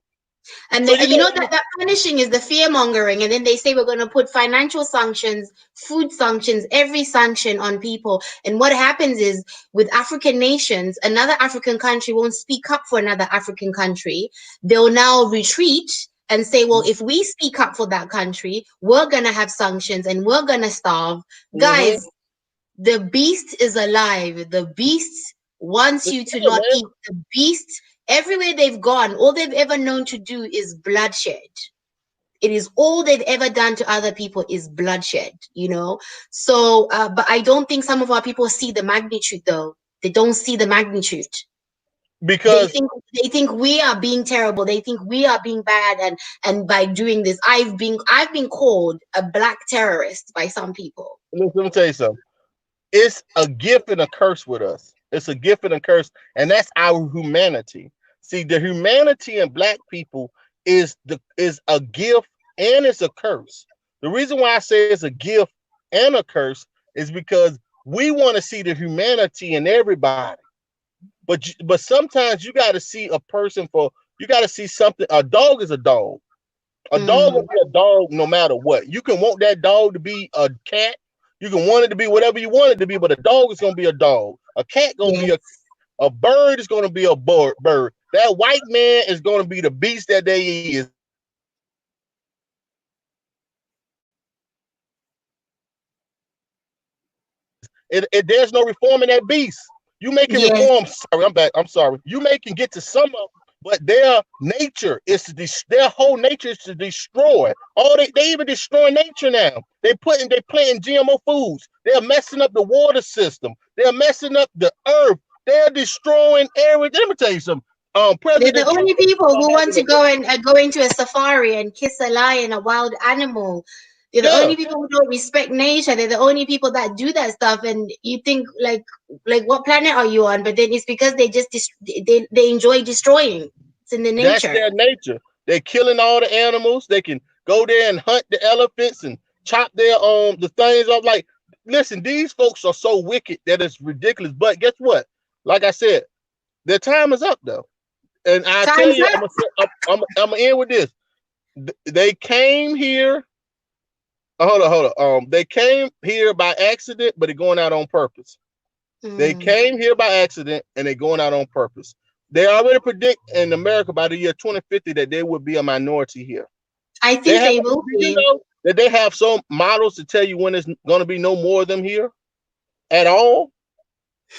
And So they, you you got know that punishing is the fear mongering, and then they say we're going to put financial sanctions, food sanctions, every sanction on people. And what happens is with African nations, another African country won't speak up for another African country. They'll now retreat and say, well, if we speak up for that country, we're going to have sanctions and we're going to starve. mm-hmm. Guys, the beast is alive. The beast wants It's you to real, not man. eat. The beast, everywhere they've gone, all they've ever known to do is bloodshed. It is all they've ever done to other people is bloodshed, you know? So, but I don't think some of our people see the magnitude though. They don't see the magnitude. They Because think they think we are being terrible. They think we are being bad, and by doing this, I've been called a black terrorist by some people. listen, let me tell you something. It's a gift and a curse with us. It's a gift and a curse, and that's our humanity. See, the humanity in black people is a gift and it's a curse. The reason why I say it's a gift and a curse is because we want to see the humanity in everybody. But sometimes you got to see a person for you got to see something. A dog is a dog. A dog will Mm, be a dog no matter what. You can want that dog to be a cat. You can want it to be whatever you want it to be, but a dog is gonna be a dog. A cat gonna be yes. a bird is gonna be a bird. That white man is gonna be the beast that they is. There's no reform in that beast. You may can Yes. reform. Sorry, I'm back. I'm sorry. You may can get to some of them, but their nature is their whole nature is to destroy. All they even destroy nature now. They planting GMO foods. They're messing up the water system. They're messing up the earth. They're destroying everything. Let me tell you something. They're the President Trump only people who want having to go and go into a safari and kiss a lion, a wild animal. They're the yeah. only people who don't respect nature. They're the only people that do that stuff. And you think like what planet are you on? But then it's because they just they enjoy destroying. It's in the That's nature. their nature. They're killing all the animals. They can go there and hunt the elephants and chop their the things up. Like, listen, these folks are so wicked that it's ridiculous. But guess what? Like I said, their time is up though. And I tell Time's you, up. I'm gonna end with this. They came here. Hold on. They came here by accident, but they're going out on purpose. They Mm. came here by accident and they're going out on purpose. They already predict in America by the year 2050 that there will be a minority here. I They think have, they will do you be. know that they have some models to tell you when there's going to be no more of them here at all?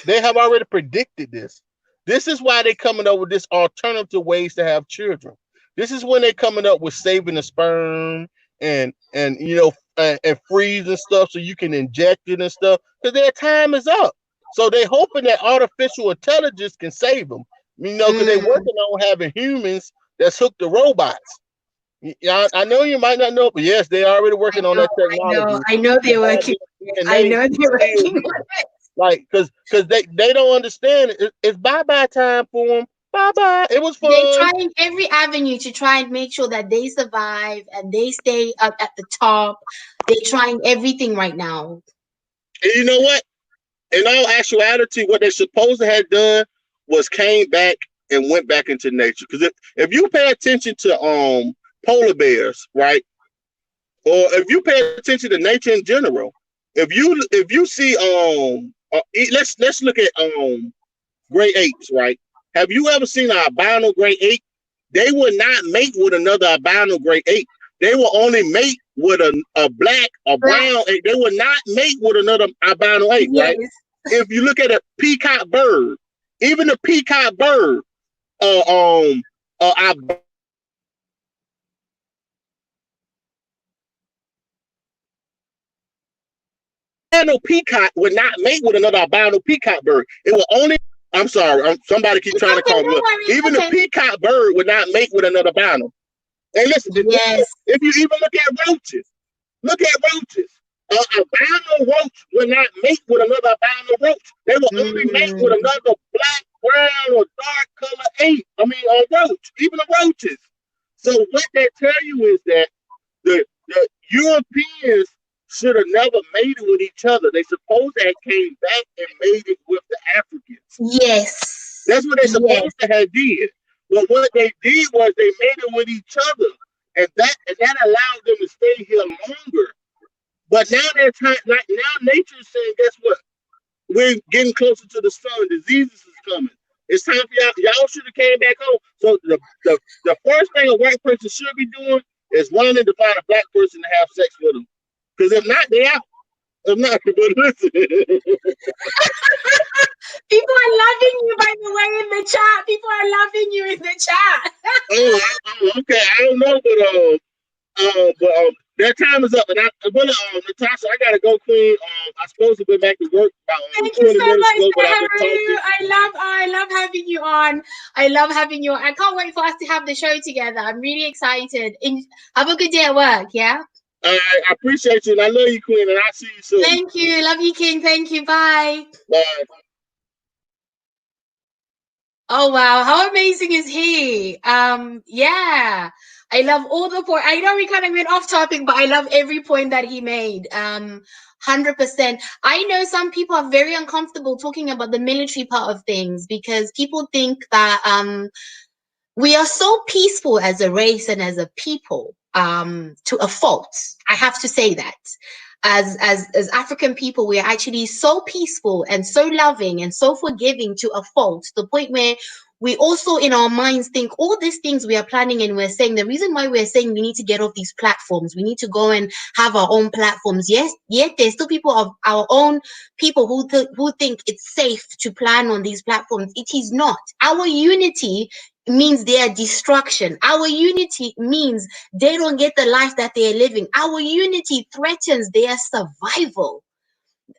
They have already predicted this. This is why they're coming up with this alternative ways to have children. This is when they're coming up with saving the sperm and and freezing stuff so you can inject it and stuff because their time is up. So they're hoping that artificial intelligence can save them. Because they're Mm. working on having humans that's hooked to robots. Yeah, I know you might not know, but yes, they're already I working on know, that technology I know to they're have working. their I DNA know they're still working here. on it. Like, cause they don't understand it. It's bye bye time for them. Bye bye. It was They're fun. trying every avenue to try and make sure that they survive and they stay up at the top. They're trying everything right now. And you know what? In all actuality, what they supposed to have done was came back and went back into nature. Because if you pay attention to polar bears, right, or if you pay attention to nature in general, if you see let's look at gray apes, right? Have you ever seen an albino gray ape? They would not mate with another albino gray ape. They will only mate with a black or Black, brown ape. They will not mate with another albino ape, right? yes. If you look at a peacock bird, even the peacock bird, albino peacock would not mate with another albino peacock bird. It will only. I'm sorry. Somebody keep It's trying to okay, call me don't up. worry, it's Even the okay. peacock bird would not mate with another albino. And listen, Yes. if you even look at roaches, look at roaches. Albino roach will not mate with another albino roach. They will only mate with Mm, another black, brown, or dark color ape. Roach, even the roaches. So what they tell you is that the Europeans should have never mated with each other. They supposed to have came back and mated with the Africans. yes. That's what they Yes. supposed to have did. But what they did was they mated with each other, and that allowed them to stay here longer. But now they're trying, like now nature is saying, guess what? We're getting closer to the sun. Diseases is coming. It's time for y'all. Y'all should have came back home. So the first thing a white person should be doing is running to find a black person to have sex with them. Because if not, they out. If not, but listen. People are loving you, by the way, in the chat. People are loving you in the chat. Okay. I don't know, but that time is up. And Natasha, I gotta go, Queen. I'm supposed to be back to work about Thank you 20 so minutes much, ago, but I've been Haru. talking. I love having you on. I love having you on. I can't wait for us to have the show together. I'm really excited. Have a good day at work, yeah? I appreciate you, and I love you, Queen, and I'll see you soon. Thank you. Love you, King. Thank you. Bye. Bye. Oh wow, how amazing is he? Yeah. I love all the point. I know we kind of went off topic, but I love every point that he made. 100%. I know some people are very uncomfortable talking about the military part of things because people think that we are so peaceful as a race and as a people, to a fault. I have to say that. As African people, we are actually so peaceful and so loving and so forgiving to a fault, to the point where we also in our minds think all these things we are planning, and we're saying the reason why we're saying we need to get off these platforms, we need to go and have our own platforms. Yes, yet there's still people of our own people who think it's safe to plan on these platforms. It is not. Our unity means their destruction. Our unity means they don't get the life that they're living. Our unity threatens their survival.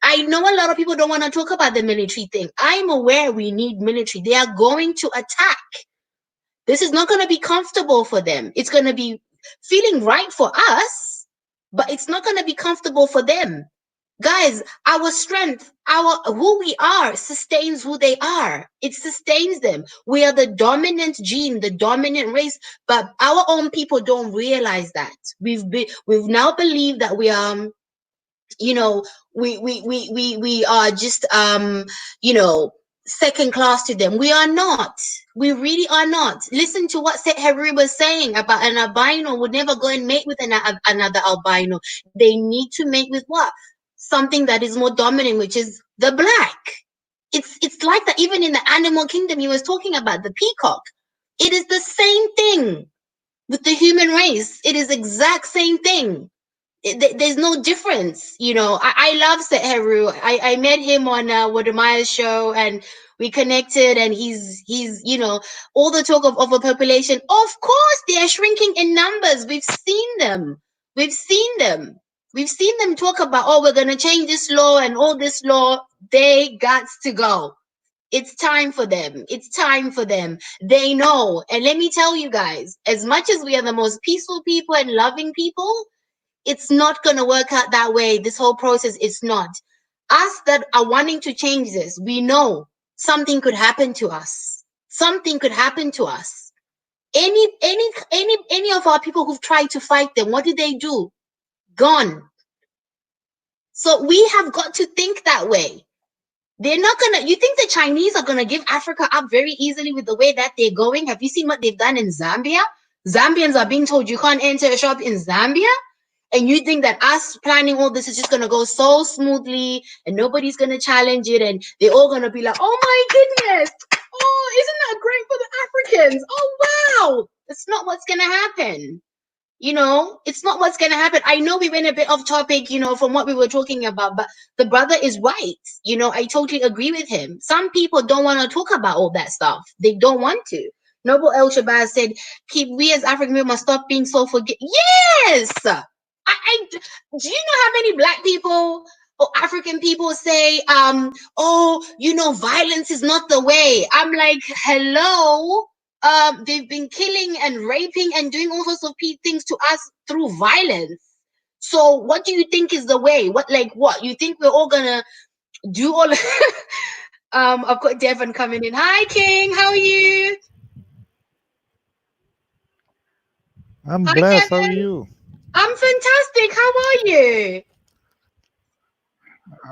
I know a lot of people don't want to talk about the military thing. I'm aware we need military. They are going to attack. This is not going to be comfortable for them. It's going to be feeling right for us, but it's not going to be comfortable for them. Guys, our strength, our who we are sustains who they are. It sustains them. We are the dominant gene, the dominant race, but our own people don't realize that. We've now believed that we are, you know, we are just you know, second class to them. We are not. We really are not. Listen to what Heru was saying about an albino would never go and mate with another albino. They need to mate with what? Something that is more dominant, which is the black. It's like that even in the animal kingdom he was talking about, the peacock. It is the same thing with the human race. It is exact same thing. There's no difference. You know, I love Heru. I met him on Wadamaya's show, and we connected, and he's all the talk of overpopulation. Of course, they are shrinking in numbers. We've seen them. We've seen them. We've seen them talk about, oh, we're gonna change this law and all this law. They got to go. It's time for them. It's time for them. They know. And let me tell you guys, as much as we are the most peaceful people and loving people, it's not going to work out that way. This whole process is not. Us that are wanting to change this, we know something could happen to us. Something could happen to us. Any of our people who've tried to fight them, what did they do? Gone. So we have got to think that way. They're not gonna. You think the Chinese are gonna give Africa up very easily with the way that they're going? Have you seen what they've done in Zambia? Zambians are being told you can't enter a shop in Zambia, and you think that us planning all this is just gonna go so smoothly and nobody's gonna challenge it, and they're all gonna be like, "Oh my goodness! Oh, isn't that great for the Africans? Oh wow!" That's not what's gonna happen. It's not what's going to happen. I know we went a bit off topic, from what we were talking about, but the brother is right. I totally agree with him. Some people don't want to talk about all that stuff. They don't want to. Noble El Shabazz said, we as African people must stop being so forget. Yes! Do you know how many black people or African people say, oh, violence is not the way? I'm like, hello? They've been killing and raping and doing all sorts of things to us through violence. So what do you think is the way? What? You think we're all gonna do all I've got Devon coming in. Hi King, how are you? I'm Hi blessed. How are Devon. you? I'm fantastic. How are you?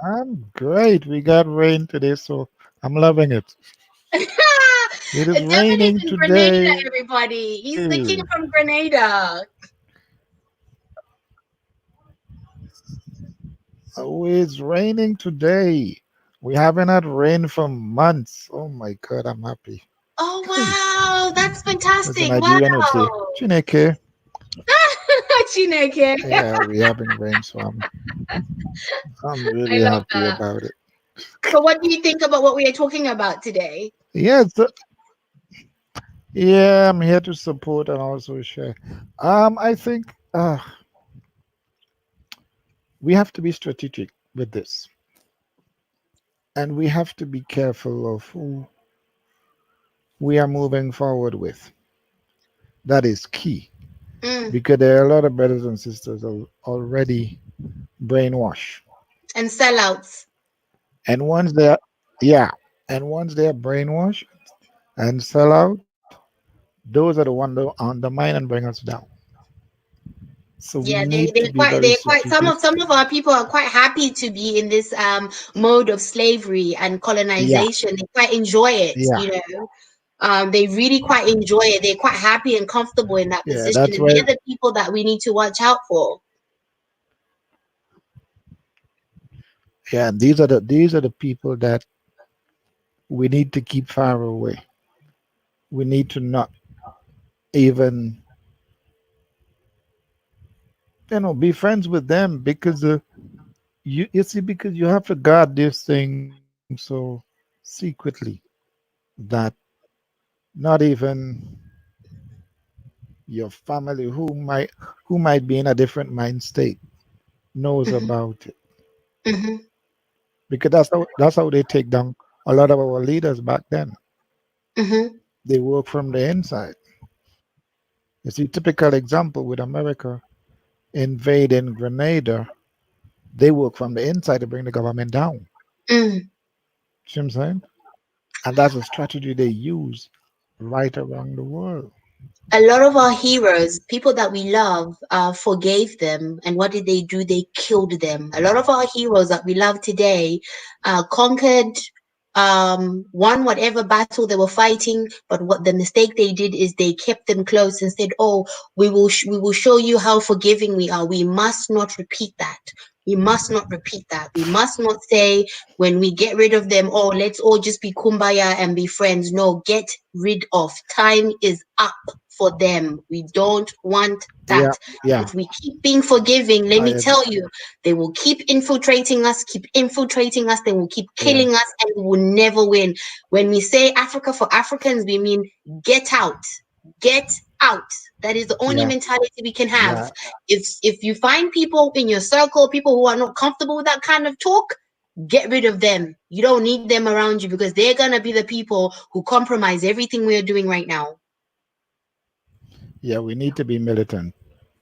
I'm great. We got rain today, so I'm loving it. It is Devon is raining in Grenada, today. everybody. He's the king from Grenada. Oh, it's raining today. We haven't had rain for months. Oh my God, I'm happy. Oh Hey, wow, that's as a fantastic. Nigerian would say, Wow. Chineke. Chineke. Yeah, we having rain, so I'm I really love happy that. about it. So what do you think about what we are talking about today? Yes, yeah, I'm here to support and also share. I think we have to be strategic with this, and we have to be careful of who we are moving forward with. That is key Mm, because there are a lot of brothers and sisters already brainwashed, and sellouts. and once they're yeah, and once they're brainwashed and sell out, those are the ones that undermine and bring us down. So we Yeah, they need to they're be quite very they're quite some strategic. of some of our people are quite happy to be in this mode of slavery and Yeah, colonization. They quite enjoy yeah, it. They really quite enjoy it. They're quite happy and comfortable in that yeah. position, That's and why. they're the people that we need to watch out for. Yeah, these are the people that we need to keep far away. We need to not even be friends with them because you see because you have to guard this thing so secretly that not even your family who might be in a different mind state knows Hmm. about it, Hmm. because that's how they take down a lot of our leaders back then. Hmm. They work from the inside. You see, typical example with America invading Grenada, they work from the inside to bring the government down. Mm. See what I'm saying? And that's a strategy they use right around the world. A lot of our heroes, people that we love, forgave them. And what did they do? They killed them. A lot of our heroes that we love today conquered, won whatever battle they were fighting. But what the mistake they did is they kept them close and said, "Oh, we will show you how forgiving we are." We must not repeat that. We must not repeat that. We must not say when we get rid of them, "Oh, let's all just be kumbaya and be friends." No, get rid of. Time is up for them. We don't want that. Yeah, yeah, If we keep being forgiving, let I me agree. tell you, they will keep infiltrating us, they will keep Yeah, killing us, and we will never win. When we say Africa for Africans, we mean get out. Get out. That is the only yeah, mentality we can have. yeah. If you find people in your circle, people who are not comfortable with that kind of talk, get rid of them. You don't need them around you because they're gonna be the people who compromise everything we're doing right now. Yeah, we need to be militant.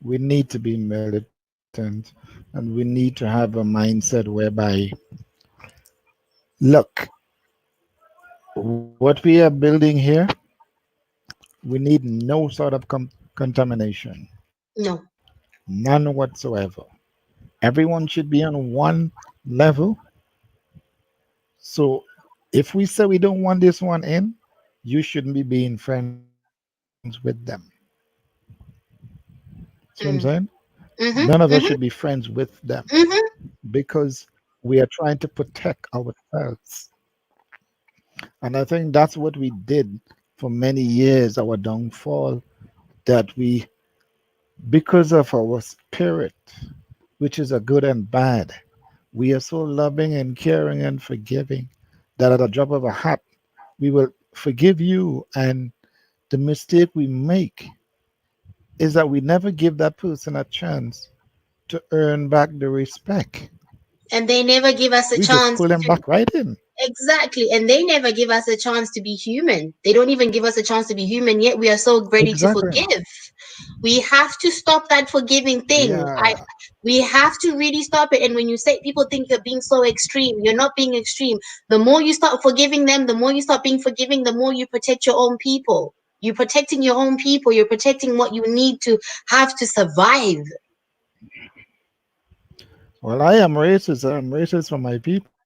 We need to be militant, and we need to have a mindset whereby, look, what we are building here, we need no sort of contamination, No. none whatsoever. Everyone should be on one level. So if we say we don't want this one in, you shouldn't be being friends with them. See what I'm saying? Mm. None of Mm-hmm. us should be Mm-hmm. friends with them Mm-hmm. because we are trying to protect ourselves. And I think that's what we did for many years, our downfall, that we, because of our spirit, which is a good and bad, we are so loving and caring and forgiving that at a drop of a hat, we will forgive you. And the mistake we make is that we never give that person a chance to earn back the respect. And they never give us a We just chance pull them to. back right in. Exactly. And they never give us a chance to be human. They don't even give us a chance to be human, yet we are so ready to Exactly. forgive. We have to stop that forgiving thing. I Yeah. We have to really stop it. And when you say people think you're being so extreme, you're not being extreme. The more you start forgiving them, the more you start being forgiving, the more you protect your own people. You're protecting your own people. You're protecting what you need to have to survive. Well, I am racist. I'm racist for my people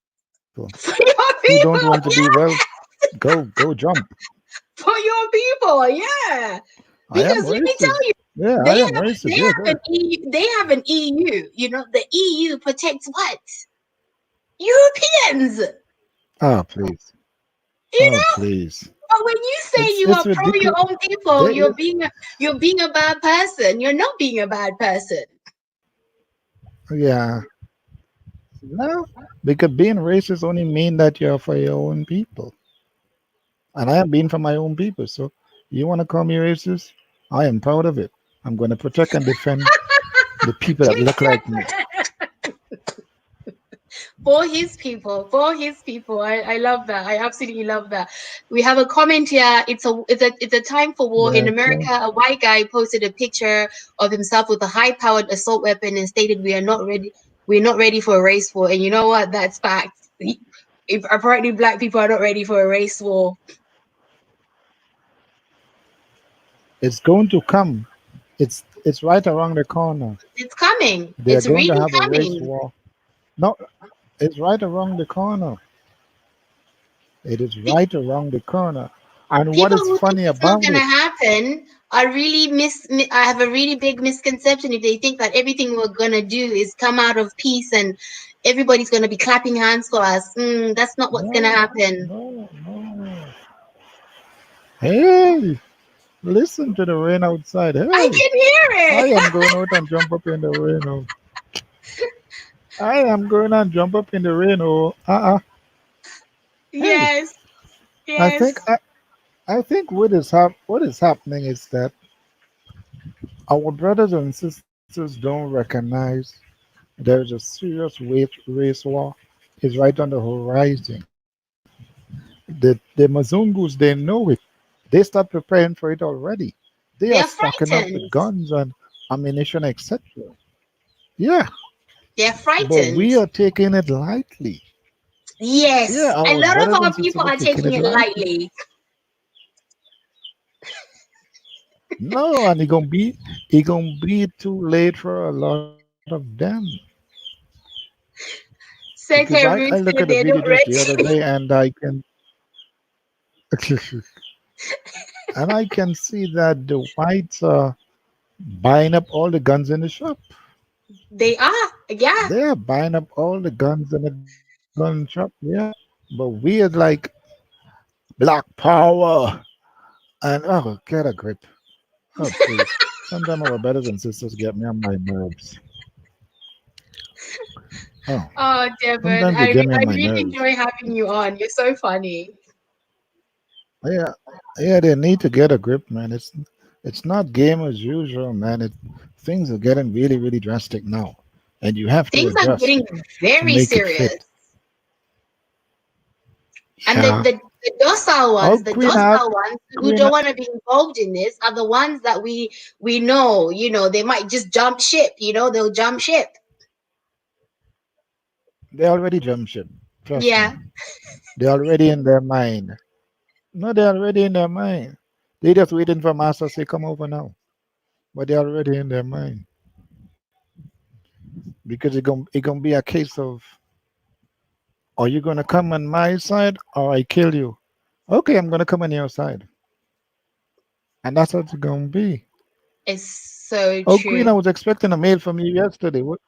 For who your don't want to be people, well. yeah. Go jump. For your people, yeah. I am Because let me racist. tell you, Yeah, I they am have racist. they Yes, have sir. an EU. They have an EU. You know, the EU protects what? Europeans. Oh, please. You Oh, know. please. But when you say you It's are pro your ridiculous. own people, There is, you're being a bad person. You're not being a bad person. yeah. No, because being racist only mean that you're for your own people, and I am being for my own people. So you want to call me racist? I am proud of it. I'm going to protect and defend the people that look like me. For his people. I love that. I absolutely love that. We have a comment here. It's a time for war in Yeah, America. so A white guy posted a picture of himself with a high-powered assault weapon and stated, "We are not ready. We're not ready for a race war." And you know what? That's fact. If apparently black people are not ready for a race war. it's going to come. It's right around the corner. It's coming. They are It's going to really have a race coming. war. No, it's right around the corner. It is right around the corner. And what People is who think funny it's not about gonna it? happen are really I have a really big misconception if they think that everything we're gonna do is come out of peace and everybody's gonna be clapping hands for us. That's not what's gonna No, happen. no, no. Hey, listen to the rain outside. I Hey, can hear I it. am going out and jump up in the rain. Oh, I am going and jump up in the rain. Oh, hey, Yes, I yes. think I think what is happening is that our brothers and sisters don't recognize there's a serious race war is right on the horizon. The Mazungus, they know it. They start preparing for it already. They are They're stocking up with frightened. guns and ammunition, etc. Yeah, They're but frightened. we are taking it lightly. Yes, Yeah, a our lot of brothers our and people sisters are are taking taking it it lightly. lightly. No, and it gonna be too late for a lot of them. Because I Second look at Ruth the said video they're just not the other day ready. and and I can see that the whites are buying up all the guns in the shop. They are, yeah. They are buying up all the guns in the gun shop, yeah. But we are like black power and oh, get a grip. Oh, please. Sometimes our brothers and sisters get me on my nerves. Oh, Oh, Devon, sometimes they get me I on my really nerves. enjoy having you on. You're so funny. Yeah, yeah, they need to get a grip, man. It's not game as usual, man. Things are getting really, really drastic now, and you have to Things are getting adjust to very make it serious. fit. And Yeah. Oh, the Queen, I, docile ones who Queen, don't want to be involved in this are the ones that we know, they might just jump ship, they'll jump ship. they already jumped ship. Trust me. Yeah, They're already in their mind. No, they're already in their mind. They just waiting for Master say come over now, but they're already in their mind because it gonna be a case of are you gonna come on my side or I kill you? Okay, I'm gonna come on your side, and that's what it's gonna be. it's so Oh, Queen, I true. was expecting a mail from you yesterday. What?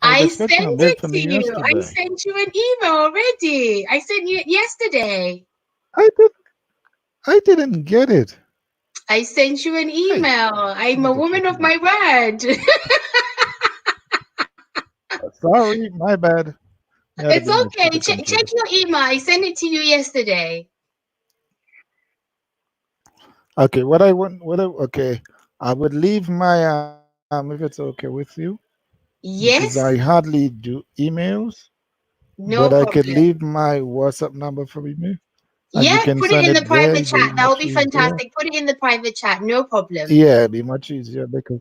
I was I expecting a sent mail it from to you you. I yesterday. sent you an email already. I sent you it yesterday. I did. I didn't get it. I sent you an Hey, email. let I'm me a go check woman of it out. my word. Sorry, my bad. It had to It's be my okay. stupid Check computer. your email. I sent it to you yesterday. Okay, what I want, okay, I would leave my if it's okay with you, because I Yes, hardly do emails, but no I could leave problem. my WhatsApp number for email, and you Yeah, can put it send in it the there. private It'd be chat. That much will be easier. fantastic. Put it in the private chat. No problem. Yeah, it'd be much easier because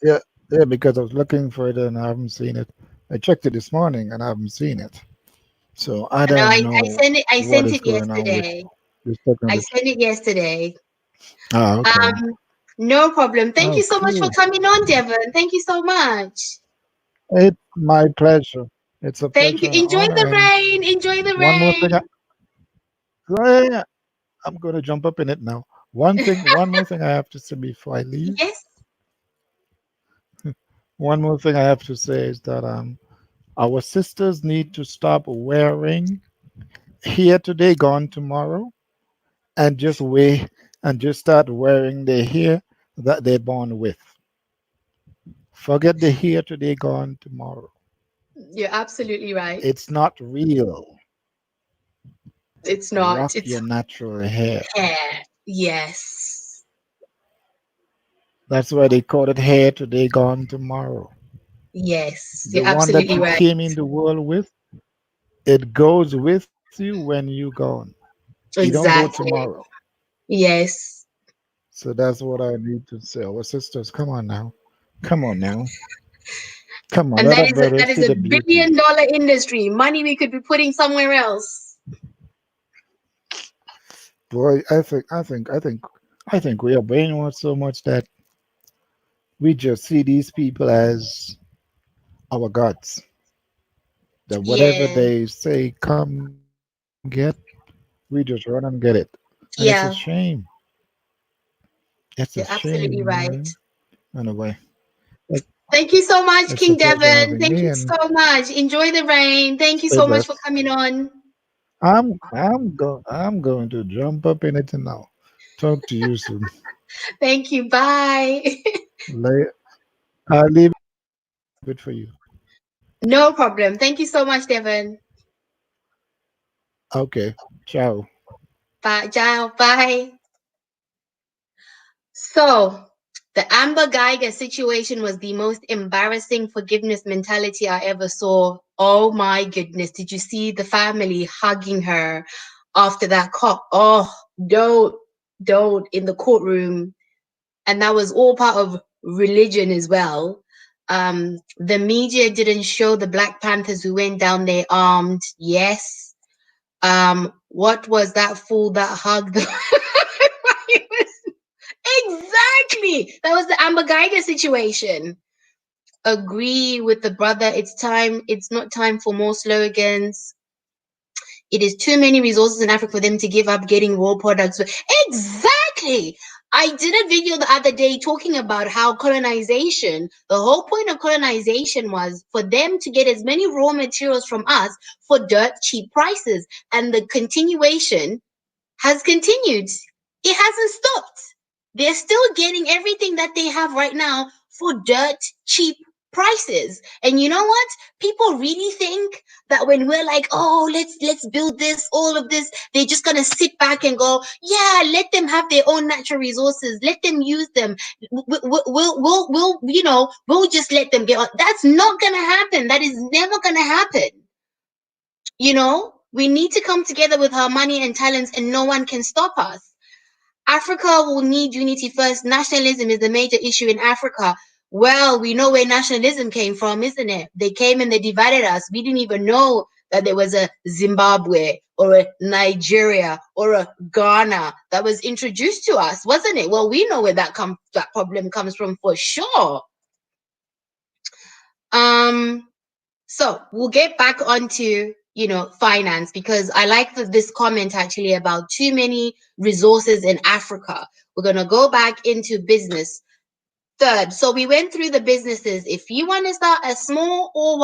yeah, yeah, because I was looking for it and I haven't seen it. I checked it this morning and I haven't seen it. So I No, don't I know sent it. I what sent is it going on with yesterday. this I technology. sent it yesterday. Ah, okay. Um, no problem. Thank Oh, you so much for cool. coming on, Devon. Thank you so much. It's my pleasure. It's a Thank pleasure you. and Enjoy honor. the And rain. Enjoy the one more thing, rain. yeah, I'm going to jump up in it now. One more thing I have to say before I leave. Yes. One more thing I have to say is that our sisters need to stop wearing here today, gone tomorrow, and just wear and just start wearing the hair that they're born with. Forget the here today, gone tomorrow. You're absolutely right. It's not real. It's not. Rock It's your natural hair. hair. Yes. That's why they call it hair today, gone tomorrow. Yes. The You're one that absolutely you right. came in the world with, it goes with you when you gone. It don't go Exactly. tomorrow. Yes. So that's what I need to say. Our sisters, come on now. Come on now. Come on, And let our brothers that is see a the beauty. billion-dollar industry. Money we could be putting somewhere else. Boy, I think we are brainwashed so much that we just see these people as our gods. That whatever Yeah. they say, come get, we just run and get it. And it's a shame. Yeah. It's a shame, You're man. absolutely right. Anyway, it- Thank you so it's much, a King pleasure having Devon. me Thank you and so much. Enjoy the rain. Thank you stay so much for blessed. coming on. I'm going to jump up in it now. Talk to you soon. Thank you. Bye. Lay, I'll leave it for you. No problem. Thank you so much, Devon. Okay. Ciao. Bye. Ciao. Bye. So, the Amber Geiger situation was the most embarrassing forgiveness mentality I ever saw. Oh my goodness. Did you see the family hugging her after that cop? Oh, don't in the courtroom. And that was all part of religion as well. The media didn't show the Black Panthers who went down there armed. Yes. What was that fool that hugged them? Exactly. That was the Amber Geiger situation. Agree with the brother. It's time. It's not time for more slogans. It is too many resources in Africa for them to give up getting raw products. Exactly. I did a video the other day talking about how colonization, the whole point of colonization was for them to get as many raw materials from us for dirt cheap prices. And the continuation has continued. It hasn't stopped. They're still getting everything that they have right now for dirt cheap prices. And you know what? People really think that when we're like, oh, let's build this, all of this, they're just gonna sit back and go, yeah, let them have their own natural resources, let them use them. We'll just let them get on. That's not gonna happen. That is never gonna happen. We need to come together with our money and talents, and no one can stop us. Africa will need unity first. Nationalism is the major issue in Africa. Well, we know where nationalism came from, isn't it? They came and they divided us. We didn't even know that there was a Zimbabwe or a Nigeria or a Ghana that was introduced to us, wasn't it? Well, we know where that problem comes from for sure. So we'll get back onto finance, because I like this comment actually about too many resources in Africa. We're going to go back into business. Third, so we went through the businesses. If you want to start a small or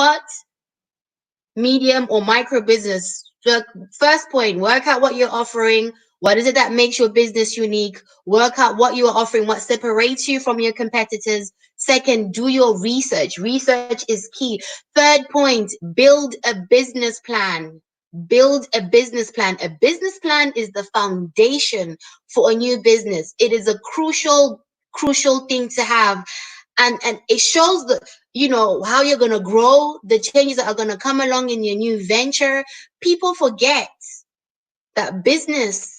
medium or micro business, the first point, work out what you're offering. What is it that makes your business unique? Work out what you are offering, what separates you from your competitors. Second, do your research. Research is key. Third point, build a business plan. Build a business plan. A business plan is the foundation for a new business. It is a crucial thing to have. And it shows how you're going to grow, the changes that are going to come along in your new venture. People forget that business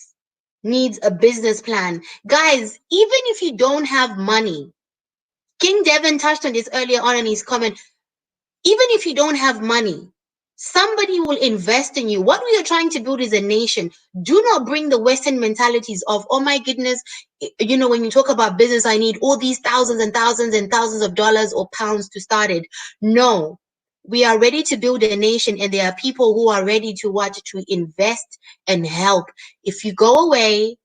needs a business plan. Guys, even if you don't have money, King Devin touched on this earlier on in his comment, even if you don't have money, somebody will invest in you. What we are trying to build is a nation. Do not bring the Western mentalities of, oh my goodness, when you talk about business, I need all these thousands and thousands and thousands of dollars or pounds to start it. No, we are ready to build a nation, and there are people who are ready to invest and help. If you go away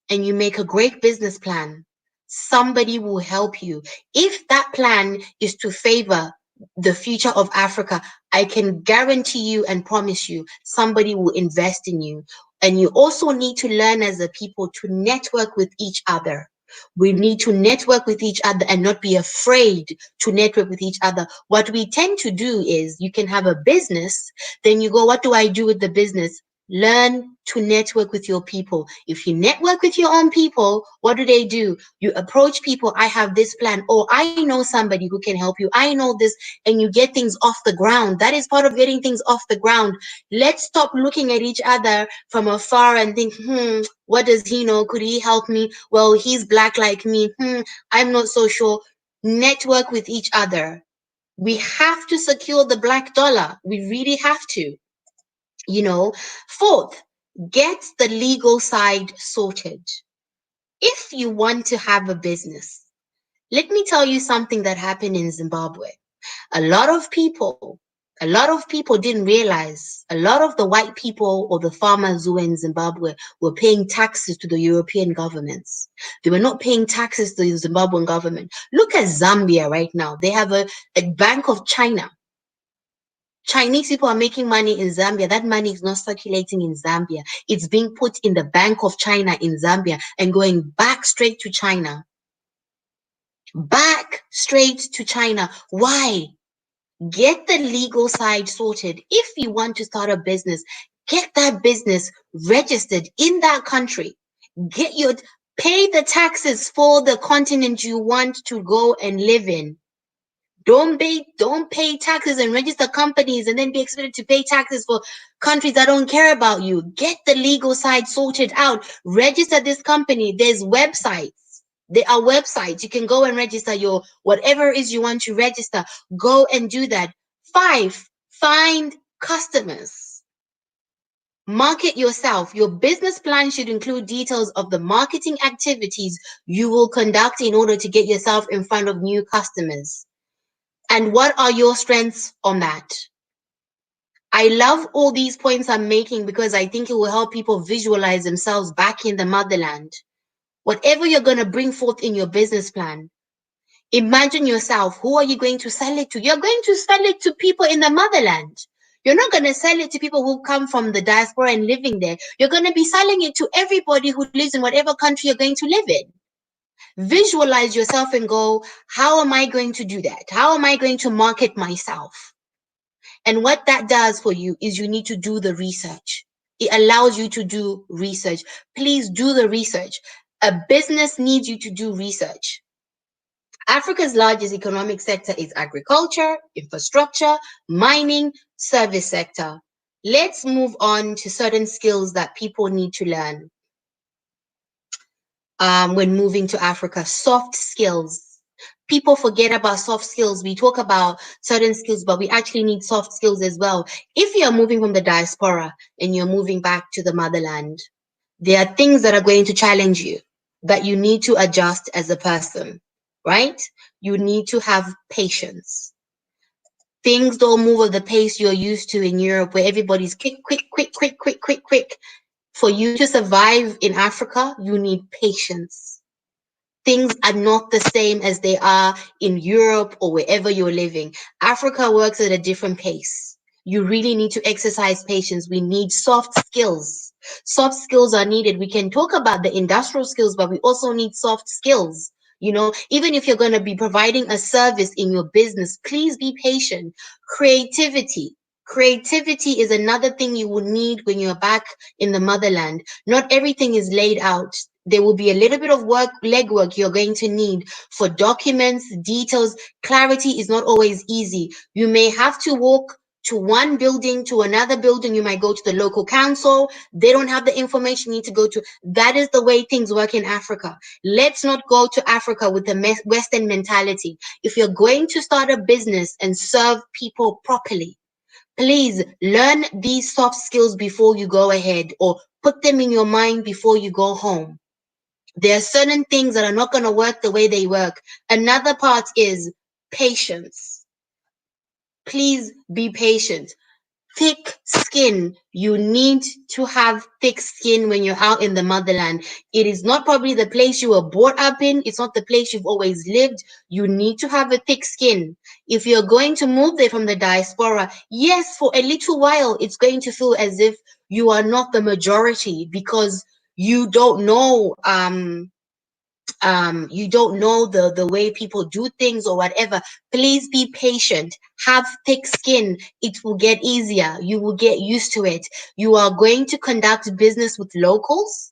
and you make a great business plan, somebody will help you. If that plan is to favor the future of Africa, I can guarantee you and promise you somebody will invest in you. And you also need to learn as a people to network with each other. We need to network with each other and not be afraid to network with each other. What we tend to do is, you can have a business, then you go, what do I do with the business? Learn to network with your people. If you network with your own people, what do? You approach people, I have this plan. Oh, I know somebody who can help you. I know this. And you get things off the ground. That is part of getting things off the ground. Let's stop looking at each other from afar and think, what does he know? Could he help me? Well, he's black like me. I'm not so sure. Network with each other. We have to secure the black dollar. We really have to. Fourth, get the legal side sorted. If you want to have a business, let me tell you something that happened in Zimbabwe. A lot of people didn't realize, a lot of the white people or the farmers who were in Zimbabwe were paying taxes to the European governments. They were not paying taxes to the Zimbabwean government. Look at Zambia right now. They have a Bank of China. Chinese people are making money in Zambia. That money is not circulating in Zambia. It's being put in the Bank of China in Zambia and going back straight to China. Back straight to China. Why? Get the legal side sorted. If you want to start a business, get that business registered in that country. Pay the taxes for the continent you want to go and live in. Don't pay taxes and register companies and then be expected to pay taxes for countries that don't care about you. Get the legal side sorted out. Register this company. There's websites. There are websites. You can go and register your whatever it is you want to register. Go and do that. 5, find customers. Market yourself. Your business plan should include details of the marketing activities you will conduct in order to get yourself in front of new customers. And what are your strengths on that? I love all these points I'm making because I think it will help people visualize themselves back in the motherland. Whatever you're going to bring forth in your business plan, imagine yourself. Who are you going to sell it to? You're going to sell it to people in the motherland. You're not going to sell it to people who come from the diaspora and living there. You're going to be selling it to everybody who lives in whatever country you're going to live in. Visualize yourself and go, how am I going to do that? How am I going to market myself? And what that does for you is you need to do the research. It allows you to do research. Please do the research. A business needs you to do research. Africa's largest economic sector is agriculture, infrastructure, mining, service sector. Let's move on to certain skills that people need to learn when moving to Africa. Soft skills. People forget about soft skills. We talk about certain skills, but we actually need soft skills as well. If you're moving from the diaspora and you're moving back to the motherland, there are things that are going to challenge you that you need to adjust as a person, right? You need to have patience. Things don't move at the pace you're used to in Europe, where everybody's quick, quick, quick, quick, quick, quick, quick. For you to survive in Africa, you need patience. Things are not the same as they are in Europe or wherever you're living. Africa works at a different pace. You really need to exercise patience. We need soft skills. Soft skills are needed. We can talk about the industrial skills, but we also need soft skills. You know, even if you're going to be providing a service in your business, please be patient. Creativity. Creativity is another thing you will need when you're back in the motherland. Not everything is laid out. There will be a little bit of work, legwork you're going to need for documents, details. Clarity is not always easy. You may have to walk to one building to another building. You might go to the local council. They don't have the information you need to go to. That is the way things work in Africa. Let's not go to Africa with the Western mentality. If you're going to start a business and serve people properly, please learn these soft skills before you go ahead, or put them in your mind before you go home. There are certain things that are not going to work the way they work. Another part is patience. Please be patient. Thick skin. You need to have thick skin when you're out in the motherland. It is not probably the place you were brought up in. It's not the place you've always lived. You need to have a thick skin. If you're going to move there from the diaspora, yes, for a little while, it's going to feel as if you are not the majority because you don't know you don't know the way people do things or whatever. Please be patient. Have thick skin. It will get easier. You will get used to it. You are going to conduct business with locals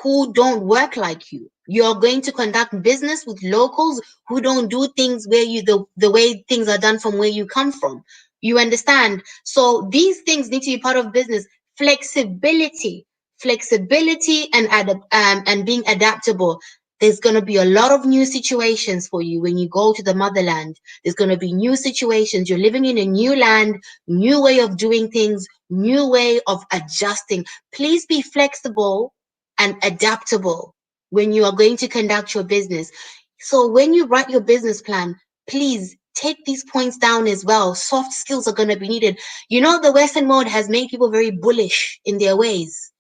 who don't work like you. You're going to conduct business with locals who don't do things where the way things are done from where you come from. You understand? So these things need to be part of business. Flexibility and being adaptable. There's going to be a lot of new situations for you when you go to the motherland. There's going to be new situations. You're living in a new land, new way of doing things, new way of adjusting. Please be flexible and adaptable when you are going to conduct your business. So when you write your business plan, please take these points down as well. Soft skills are going to be needed. You know, the Western mode has made people very bullish in their ways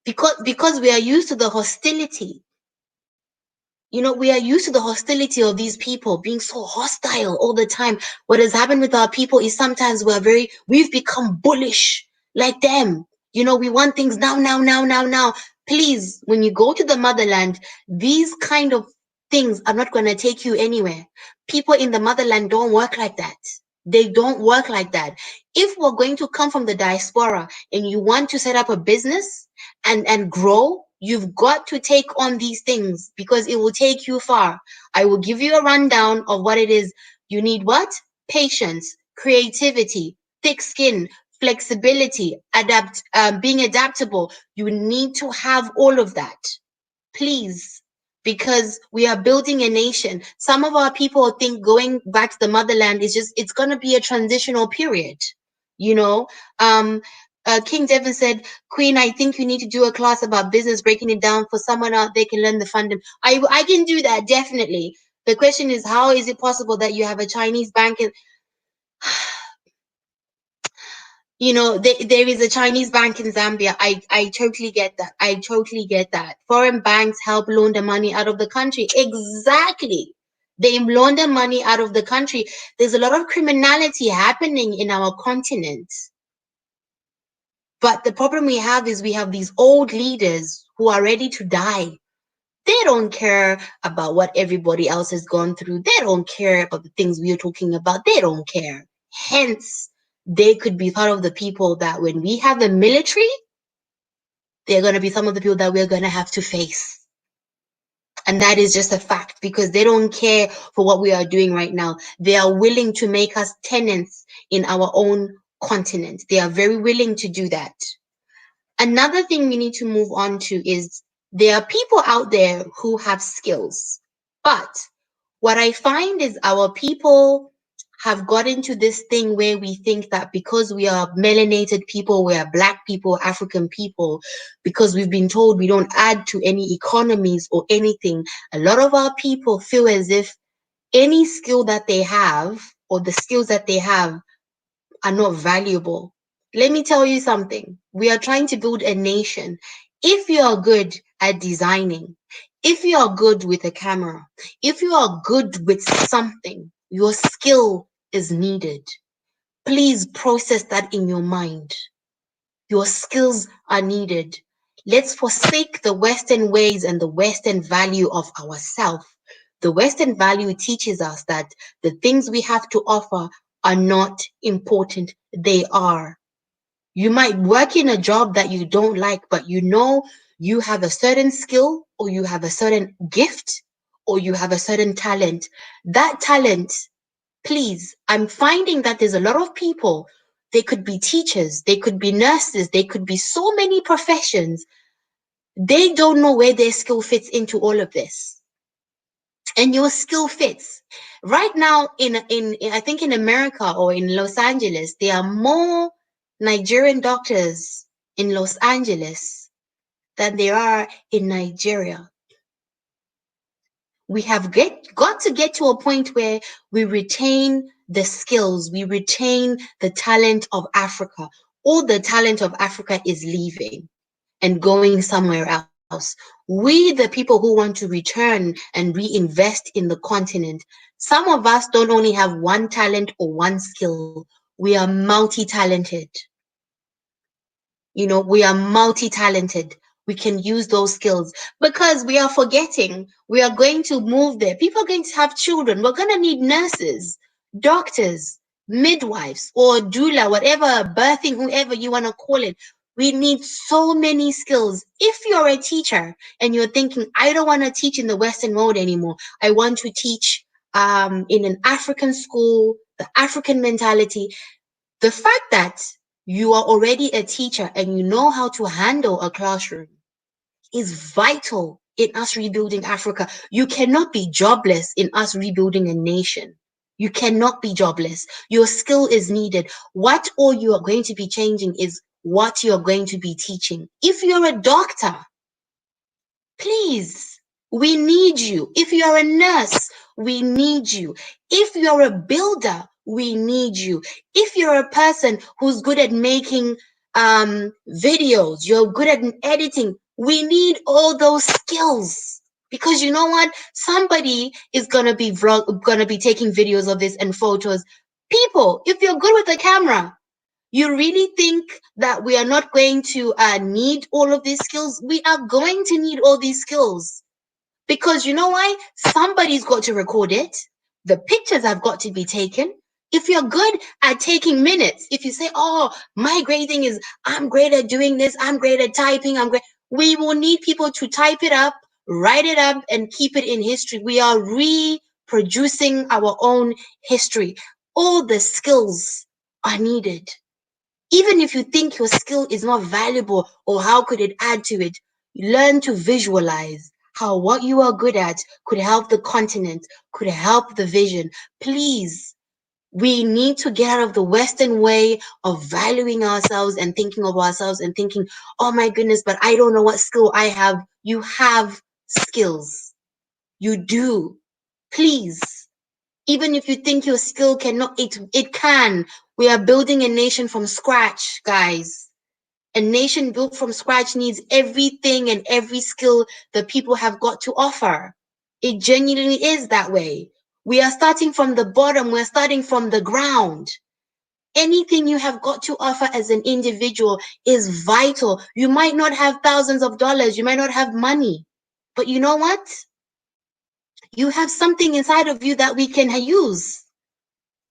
because we are used to the hostility. You know, we are used to the hostility of these people being so hostile all the time. What has happened with our people is sometimes we've become bullish like them. You know, we want things now, now, now, now, now. Please, when you go to the motherland, these kind of things are not going to take you anywhere. People in the motherland don't work like that. They don't work like that. If we're going to come from the diaspora and you want to set up a business and grow, you've got to take on these things because it will take you far. I will give you a rundown of what it is. You need what? Patience, creativity, thick skin, flexibility, being adaptable. You need to have all of that, please, because we are building a nation. Some of our people think going back to the motherland is it's going to be a transitional period, you know. King Devin said, Queen, I think you need to do a class about business, breaking it down for someone out there can learn the funding. I can do that, definitely. The question is, how is it possible that you have a Chinese bank and you know, there is a Chinese bank in Zambia. I totally get that. I totally get that. Foreign banks help launder money out of the country. Exactly. They launder money out of the country. There's a lot of criminality happening in our continent. But the problem we have is we have these old leaders who are ready to die. They don't care about what everybody else has gone through. They don't care about the things we are talking about. They don't care. Hence, they could be part of the people that when we have the military, they're going to be some of the people that we're going to have to face. And that is just a fact because they don't care for what we are doing right now. They are willing to make us tenants in our own continent. They are very willing to do that. Another thing we need to move on to is there are people out there who have skills. But what I find is our people have got into this thing where we think that because we are melanated people, we are black people, African people, because we've been told we don't add to any economies or anything, a lot of our people feel as if any skill that they have or the skills that they have are not valuable. Let me tell you something. We are trying to build a nation. If you are good at designing, if you are good with a camera, if you are good with something, your skill is needed. Please process that in your mind. Your skills are needed. Let's forsake the Western ways and the Western value of ourselves. The Western value teaches us that the things we have to offer are not important. They are. You might work in a job that you don't like, but you know you have a certain skill or you have a certain gift or you have a certain talent. That talent, please, I'm finding that there's a lot of people, they could be teachers, they could be nurses, they could be so many professions. They don't know where their skill fits into all of this. And your skill fits. Right now, in I think in America or in Los Angeles, there are more Nigerian doctors in Los Angeles than there are in Nigeria. We have got to get to a point where we retain the skills, we retain the talent of Africa. All the talent of Africa is leaving and going somewhere else. We, the people who want to return and reinvest in the continent, some of us don't only have one talent or one skill, we are multi-talented. We are multi-talented. We can use those skills because we are forgetting we are going to move there. People are going to have children. We're going to need nurses, doctors, midwives, or doula, whatever, birthing, whoever you want to call it. We need so many skills. If you're a teacher and you're thinking, I don't want to teach in the Western world anymore. I want to teach in an African school, the African mentality. The fact that you are already a teacher and you know how to handle a classroom is vital in us rebuilding Africa. You cannot be jobless in us rebuilding a nation. You cannot be jobless. Your skill is needed. What all you are going to be changing is what you're going to be teaching. If you're a doctor, please, we need you. If you're a nurse, we need you. If you're a builder, we need you. If you're a person who's good at making videos, you're good at editing, we need all those skills. Because you know what? Somebody is gonna be taking videos of this and photos. People, if you're good with the camera, you really think that we are not going to need all of these skills? We are going to need all these skills. Because you know why? Somebody's got to record it. The pictures have got to be taken. If you're good at taking minutes, if you say, oh, my great thing is I'm great at doing this, I'm great at typing, I'm great. We will need people to type it up, write it up, and keep it in history. We are reproducing our own history. All the skills are needed. Even if you think your skill is not valuable or how could it add to it, learn to visualize how what you are good at could help the continent, could help the vision. Please, we need to get out of the Western way of valuing ourselves and thinking of ourselves and thinking, oh my goodness, but I don't know what skill I have. You have skills. You do. Please. Even if you think your skill cannot, it can. We are building a nation from scratch, guys. A nation built from scratch needs everything and every skill that people have got to offer. It genuinely is that way. We are starting from the bottom. We're starting from the ground. Anything you have got to offer as an individual is vital. You might not have thousands of dollars. You might not have money. But you know what? You have something inside of you that we can use.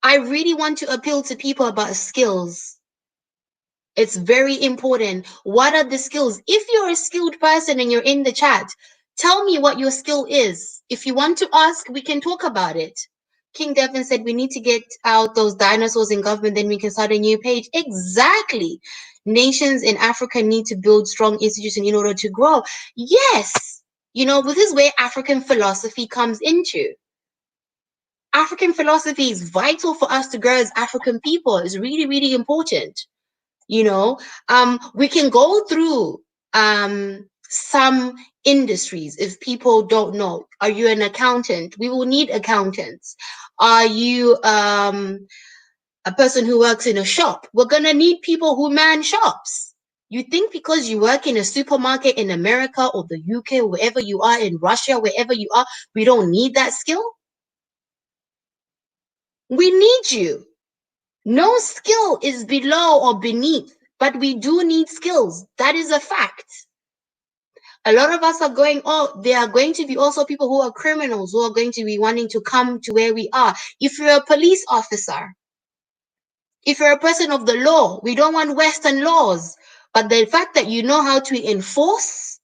I really want to appeal to people about skills. It's very important. What are the skills? If you're a skilled person and you're in the chat, tell me what your skill is. If you want to ask, we can talk about it. King Devin said we need to get out those dinosaurs in government, then we can start a new page. Exactly. Nations in Africa need to build strong institutions in order to grow. Yes. You know, this is where African philosophy comes into. African philosophy is vital for us to grow as African people. It's really, really important. You know, we can go through some industries if people don't know. Are you an accountant? We will need accountants. Are you a person who works in a shop? We're gonna need people who man shops. You think because you work in a supermarket in America or the UK or wherever you are, in Russia, wherever you are, we don't need that skill? We need you. No skill is below or beneath, but we do need skills. That is a fact. A lot of us are going, oh, there are going to be also people who are criminals who are going to be wanting to come to where we are. If you're a police officer, if you're a person of the law, we don't want Western laws. But the fact that you know how to enforce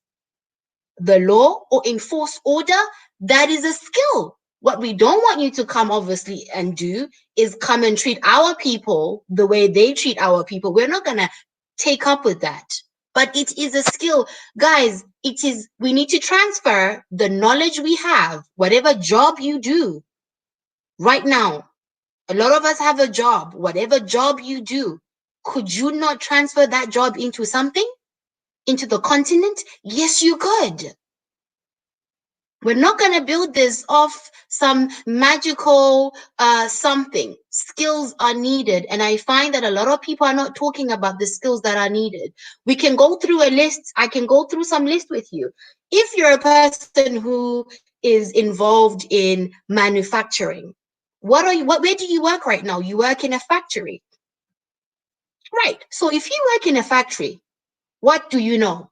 the law or enforce order, that is a skill. What we don't want you to come, obviously, and do is come and treat our people the way they treat our people. We're not going to take up with that. But it is a skill. Guys, we need to transfer the knowledge we have, whatever job you do right now. A lot of us have a job, whatever job you do. Could you not transfer that job into something? Into the continent? Yes, you could. We're not going to build this off some magical something. Skills are needed. And I find that a lot of people are not talking about the skills that are needed. We can go through a list. I can go through some list with you. If you're a person who is involved in manufacturing, where do you work right now? You work in a factory. Right. So if you work in a factory, what do you know?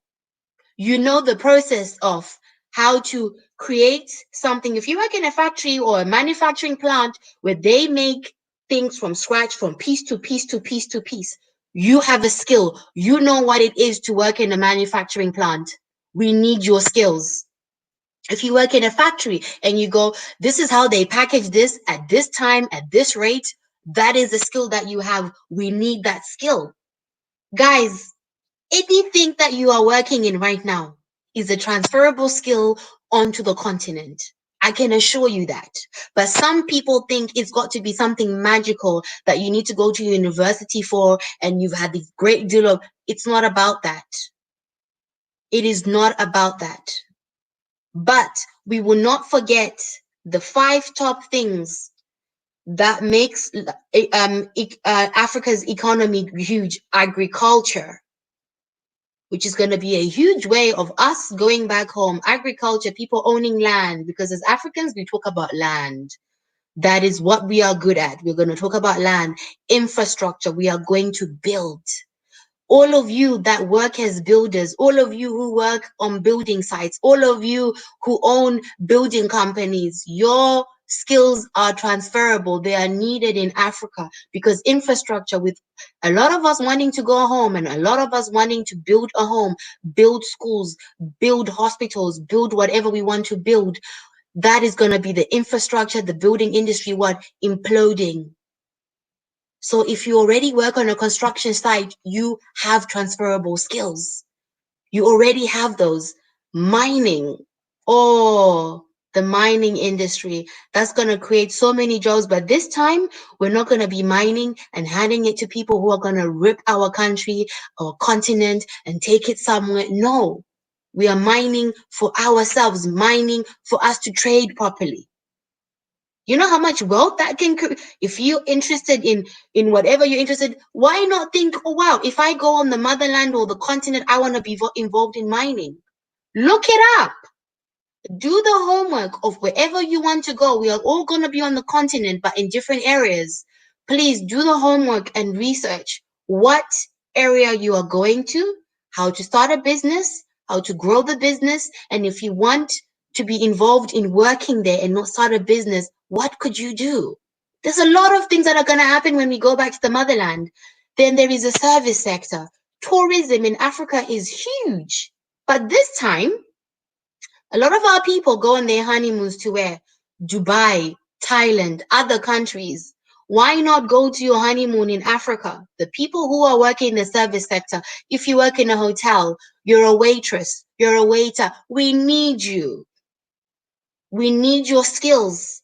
You know the process of how to create something. If you work in a factory or a manufacturing plant where they make things from scratch, from piece to piece to piece to piece, you have a skill. You know what it is to work in a manufacturing plant. We need your skills. If you work in a factory and you go, this is how they package this at this time, at this rate, that is a skill that you have. We need that skill. Guys, anything that you are working in right now is a transferable skill onto the continent. I can assure you that. But some people think it's got to be something magical that you need to go to university for and you've had this great deal of. It's not about that. It is not about that. But we will not forget the 5 top things that makes Africa's economy huge. Agriculture, which is going to be a huge way of us going back home. Agriculture, people owning land, because as Africans, we talk about land. That is what we are good at. We're going to talk about land. Infrastructure, we are going to build. All of you that work as builders, all of you who work on building sites, all of you who own building companies, your skills are transferable. They are needed in Africa because infrastructure, with a lot of us wanting to go home and a lot of us wanting to build a home, build schools, build hospitals, build whatever we want to build, that is going to be the infrastructure, the building industry, what? Imploding. So if you already work on a construction site, you have transferable skills. You already have those. Mining, oh, the mining industry, that's going to create so many jobs. But this time, we're not going to be mining and handing it to people who are going to rip our country, our continent, and take it somewhere. No, we are mining for ourselves, mining for us to trade properly. You know how much wealth that can create? If you're interested in whatever you're interested, why not think, oh wow, if I go on the motherland or the continent, I want to be involved in mining. Look it up. Do the homework of wherever you want to go. We are all going to be on the continent, but in different areas. Please do the homework and research what area you are going to, how to start a business, how to grow the business. And if you want to be involved in working there and not start a business, what could you do? There's a lot of things that are going to happen when we go back to the motherland. Then there is a service sector. Tourism in Africa is huge. But this time, a lot of our people go on their honeymoons to where? Dubai, Thailand, other countries. Why not go to your honeymoon in Africa? The people who are working in the service sector, if you work in a hotel, you're a waitress, you're a waiter, we need you. We need your skills.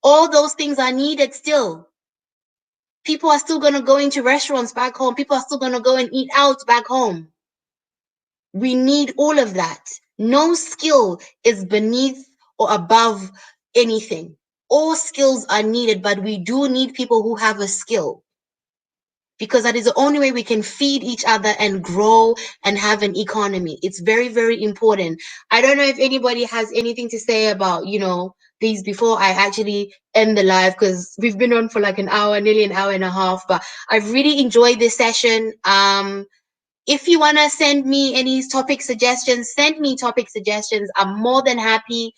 All those things are needed still. People are still going to go into restaurants back home. People are still going to go and eat out back home. We need all of that. No skill is beneath or above anything. All skills are needed, but we do need people who have a skill, because that is the only way we can feed each other and grow and have an economy. It's very, very important. I don't know if anybody has anything to say about, these before I actually end the live, because we've been on for like an hour, nearly an hour and a half, but I've really enjoyed this session. If you want to send me any topic suggestions, send me topic suggestions. I'm more than happy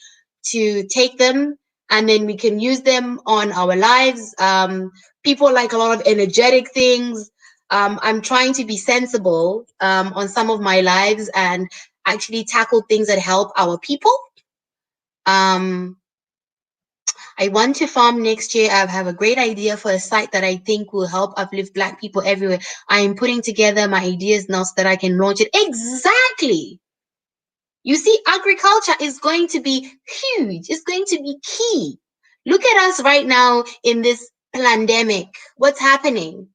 to take them, and then we can use them on our lives. People like a lot of energetic things. I'm trying to be sensible on some of my lives and actually tackle things that help our people. Um, I want to farm next year. I have a great idea for a site that I think will help uplift Black people everywhere. I am putting together my ideas now so that I can launch it. Exactly. You see, agriculture is going to be huge. It's going to be key. Look at us right now in this pandemic. What's happening?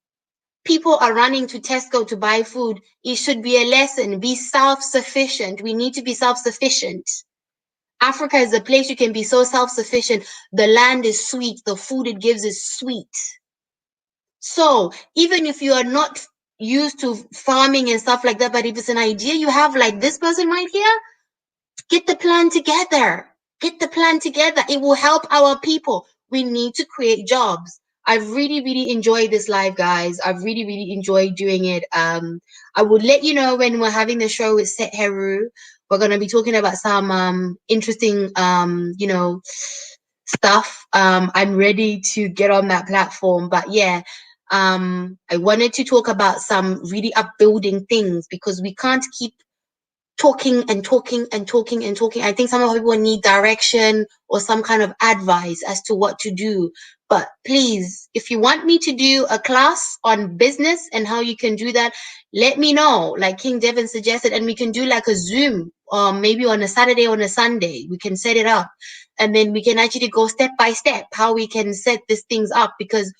People are running to Tesco to buy food. It should be a lesson. Be self-sufficient. We need to be self-sufficient. Africa is a place you can be so self-sufficient. The land is sweet. The food it gives is sweet. So even if you are not used to farming and stuff like that, but if it's an idea you have, like this person right here, get the plan together. Get the plan together. It will help our people. We need to create jobs. I've really, really enjoyed this live, guys. I've really, really enjoyed doing it. I will let you know when we're having the show with Set Heru. We're gonna be talking about some interesting stuff. I'm ready to get on that platform. But yeah, I wanted to talk about some really upbuilding things, because we can't keep talking and talking and talking and talking. I think some of people need direction or some kind of advice as to what to do. But please, if you want me to do a class on business and how you can do that, let me know, like King Devin suggested, and we can do like a Zoom, maybe on a Saturday or on a Sunday. We can set it up, and then we can actually go step by step how we can set these things up. Because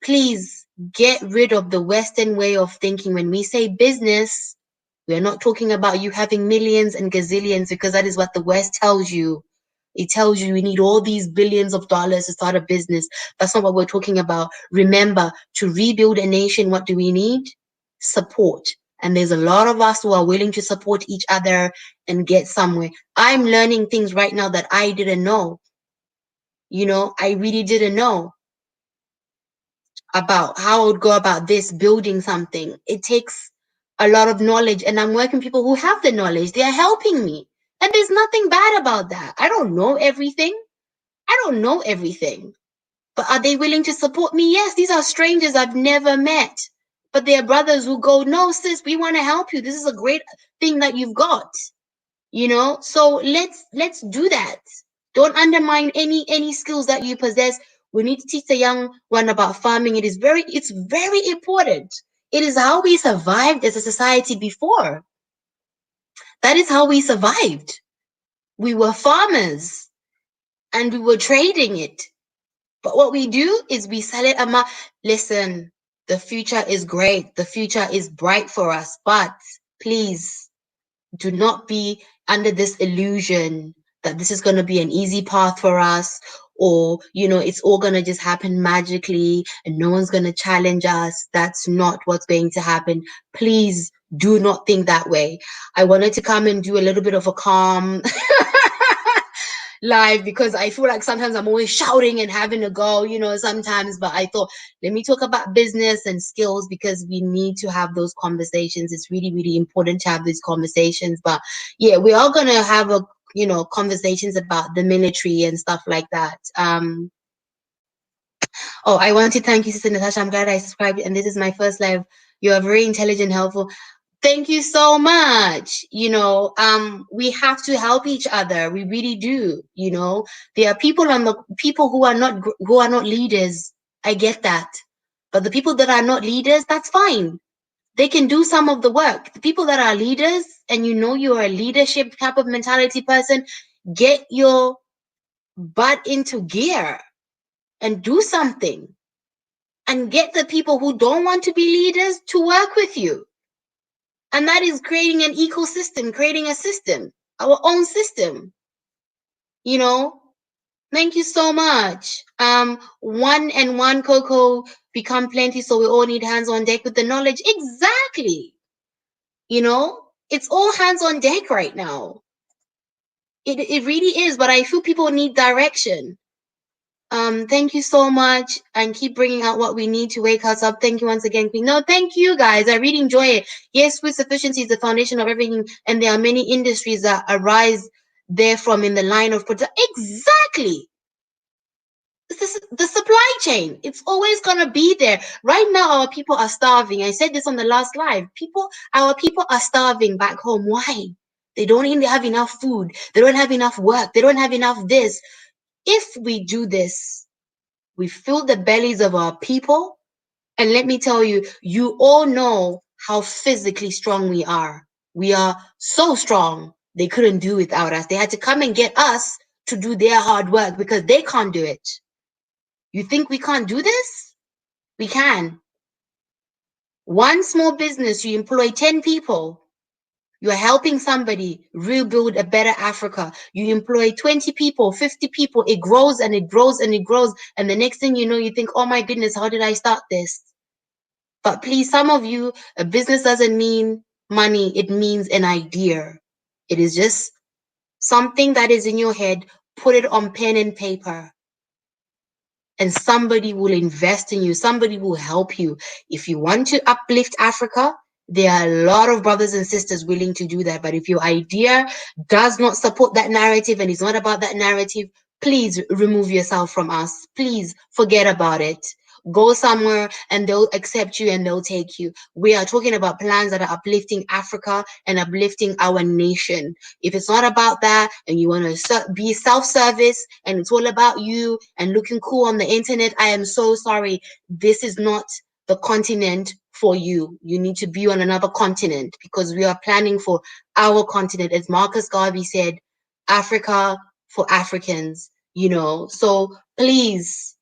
please get rid of the Western way of thinking. When we say business, we're not talking about you having millions and gazillions, because that is what the West tells you. It tells you we need all these billions of dollars to start a business. That's not what we're talking about. Remember, to rebuild a nation, what do we need? Support. And there's a lot of us who are willing to support each other and get somewhere. I'm learning things right now that I didn't know. I really didn't know about how I would go about this, building something. It takes a lot of knowledge, and I'm working with people who have the knowledge. They are helping me. And there's nothing bad about that. I don't know everything. I don't know everything. But are they willing to support me? Yes, these are strangers I've never met. But they are brothers who go, no, sis, we want to help you. This is a great thing that you've got. So let's do that. Don't undermine any skills that you possess. We need to teach the young one about farming. It's very important. It is how we survived as a society before. That is how we survived. We were farmers and we were trading it. But what we do is we sell it. Listen, the future is great. The future is bright for us. But please, do not be under this illusion that this is going to be an easy path for us, or it's all going to just happen magically and no one's going to challenge us. That's not what's going to happen. Please do not think that way. I wanted to come and do a little bit of a calm live because I feel like sometimes I'm always shouting and having a go, sometimes. But I thought, let me talk about business and skills because we need to have those conversations. It's really, really important to have these conversations. But yeah, we are going to have conversations about the military and stuff like that. Oh, I want to thank you, Sister Natasha. I'm glad I subscribed, and this is my first live. You are very intelligent, helpful. Thank you so much. We have to help each other. We really do. There are people who are not leaders. I get that, but the people that are not leaders, that's fine. They can do some of the work. The people that are leaders, and you're a leadership type of mentality person, get your butt into gear and do something. And get the people who don't want to be leaders to work with you. And that is creating an ecosystem, creating a system, our own system. Thank you so much. One and one cocoa become plenty, so we all need hands on deck with the knowledge. Exactly. It's all hands on deck right now. It really is, but I feel people need direction. Thank you so much, and keep bringing out what we need to wake us up. Thank you once again, Queen. No, thank you guys. I really enjoy it. Yes, food sufficiency is the foundation of everything, and there are many industries that arise therefrom in the line of production. Exactly. The supply chain. It's always gonna be there. Right now, our people are starving. I said this on the last live. Our people are starving back home. Why? They don't even have enough food. They don't have enough work. They don't have enough this. If we do this, we fill the bellies of our people. And let me tell you, you all know how physically strong we are. We are so strong. They couldn't do without us. They had to come and get us to do their hard work because they can't do it. You think we can't do this? We can. One small business, you employ 10 people. You're helping somebody rebuild a better Africa. You employ 20 people, 50 people. It grows and it grows and it grows. And the next thing you know, you think, oh my goodness, how did I start this? But please, some of you, a business doesn't mean money. It means an idea. It is just something that is in your head. Put it on pen and paper. And somebody will invest in you. Somebody will help you. If you want to uplift Africa, there are a lot of brothers and sisters willing to do that. But if your idea does not support that narrative and is not about that narrative, please remove yourself from us. Please forget about it. Go somewhere and they'll accept you and they'll take you. We are talking about plans that are uplifting Africa and uplifting our nation. If it's not about that and you want to be self-service and it's all about you and looking cool on the internet, I am so sorry. This is not the continent for you. You need to be on another continent because we are planning for our continent. As Marcus Garvey said, Africa for Africans, So please,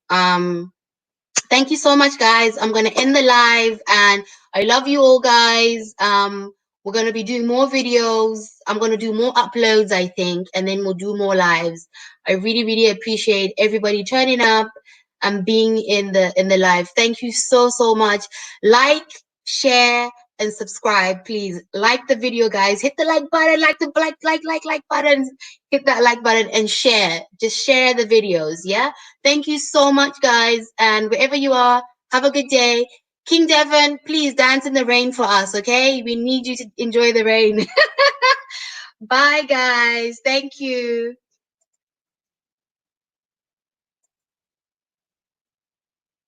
thank you so much, guys. I'm going to end the live and I love you all, guys. We're going to be doing more videos. I'm going to do more uploads, I think, and then we'll do more lives. I really, really appreciate everybody turning up and being in the live. Thank you so, so much. Like, share, and subscribe, please. Like the video, guys. Hit the like button, like the like buttons. Hit that like button and share. Just share the videos, yeah? Thank you so much, guys. And wherever you are, have a good day. King Devon, please dance in the rain for us, okay? We need you to enjoy the rain. Bye, guys. Thank you.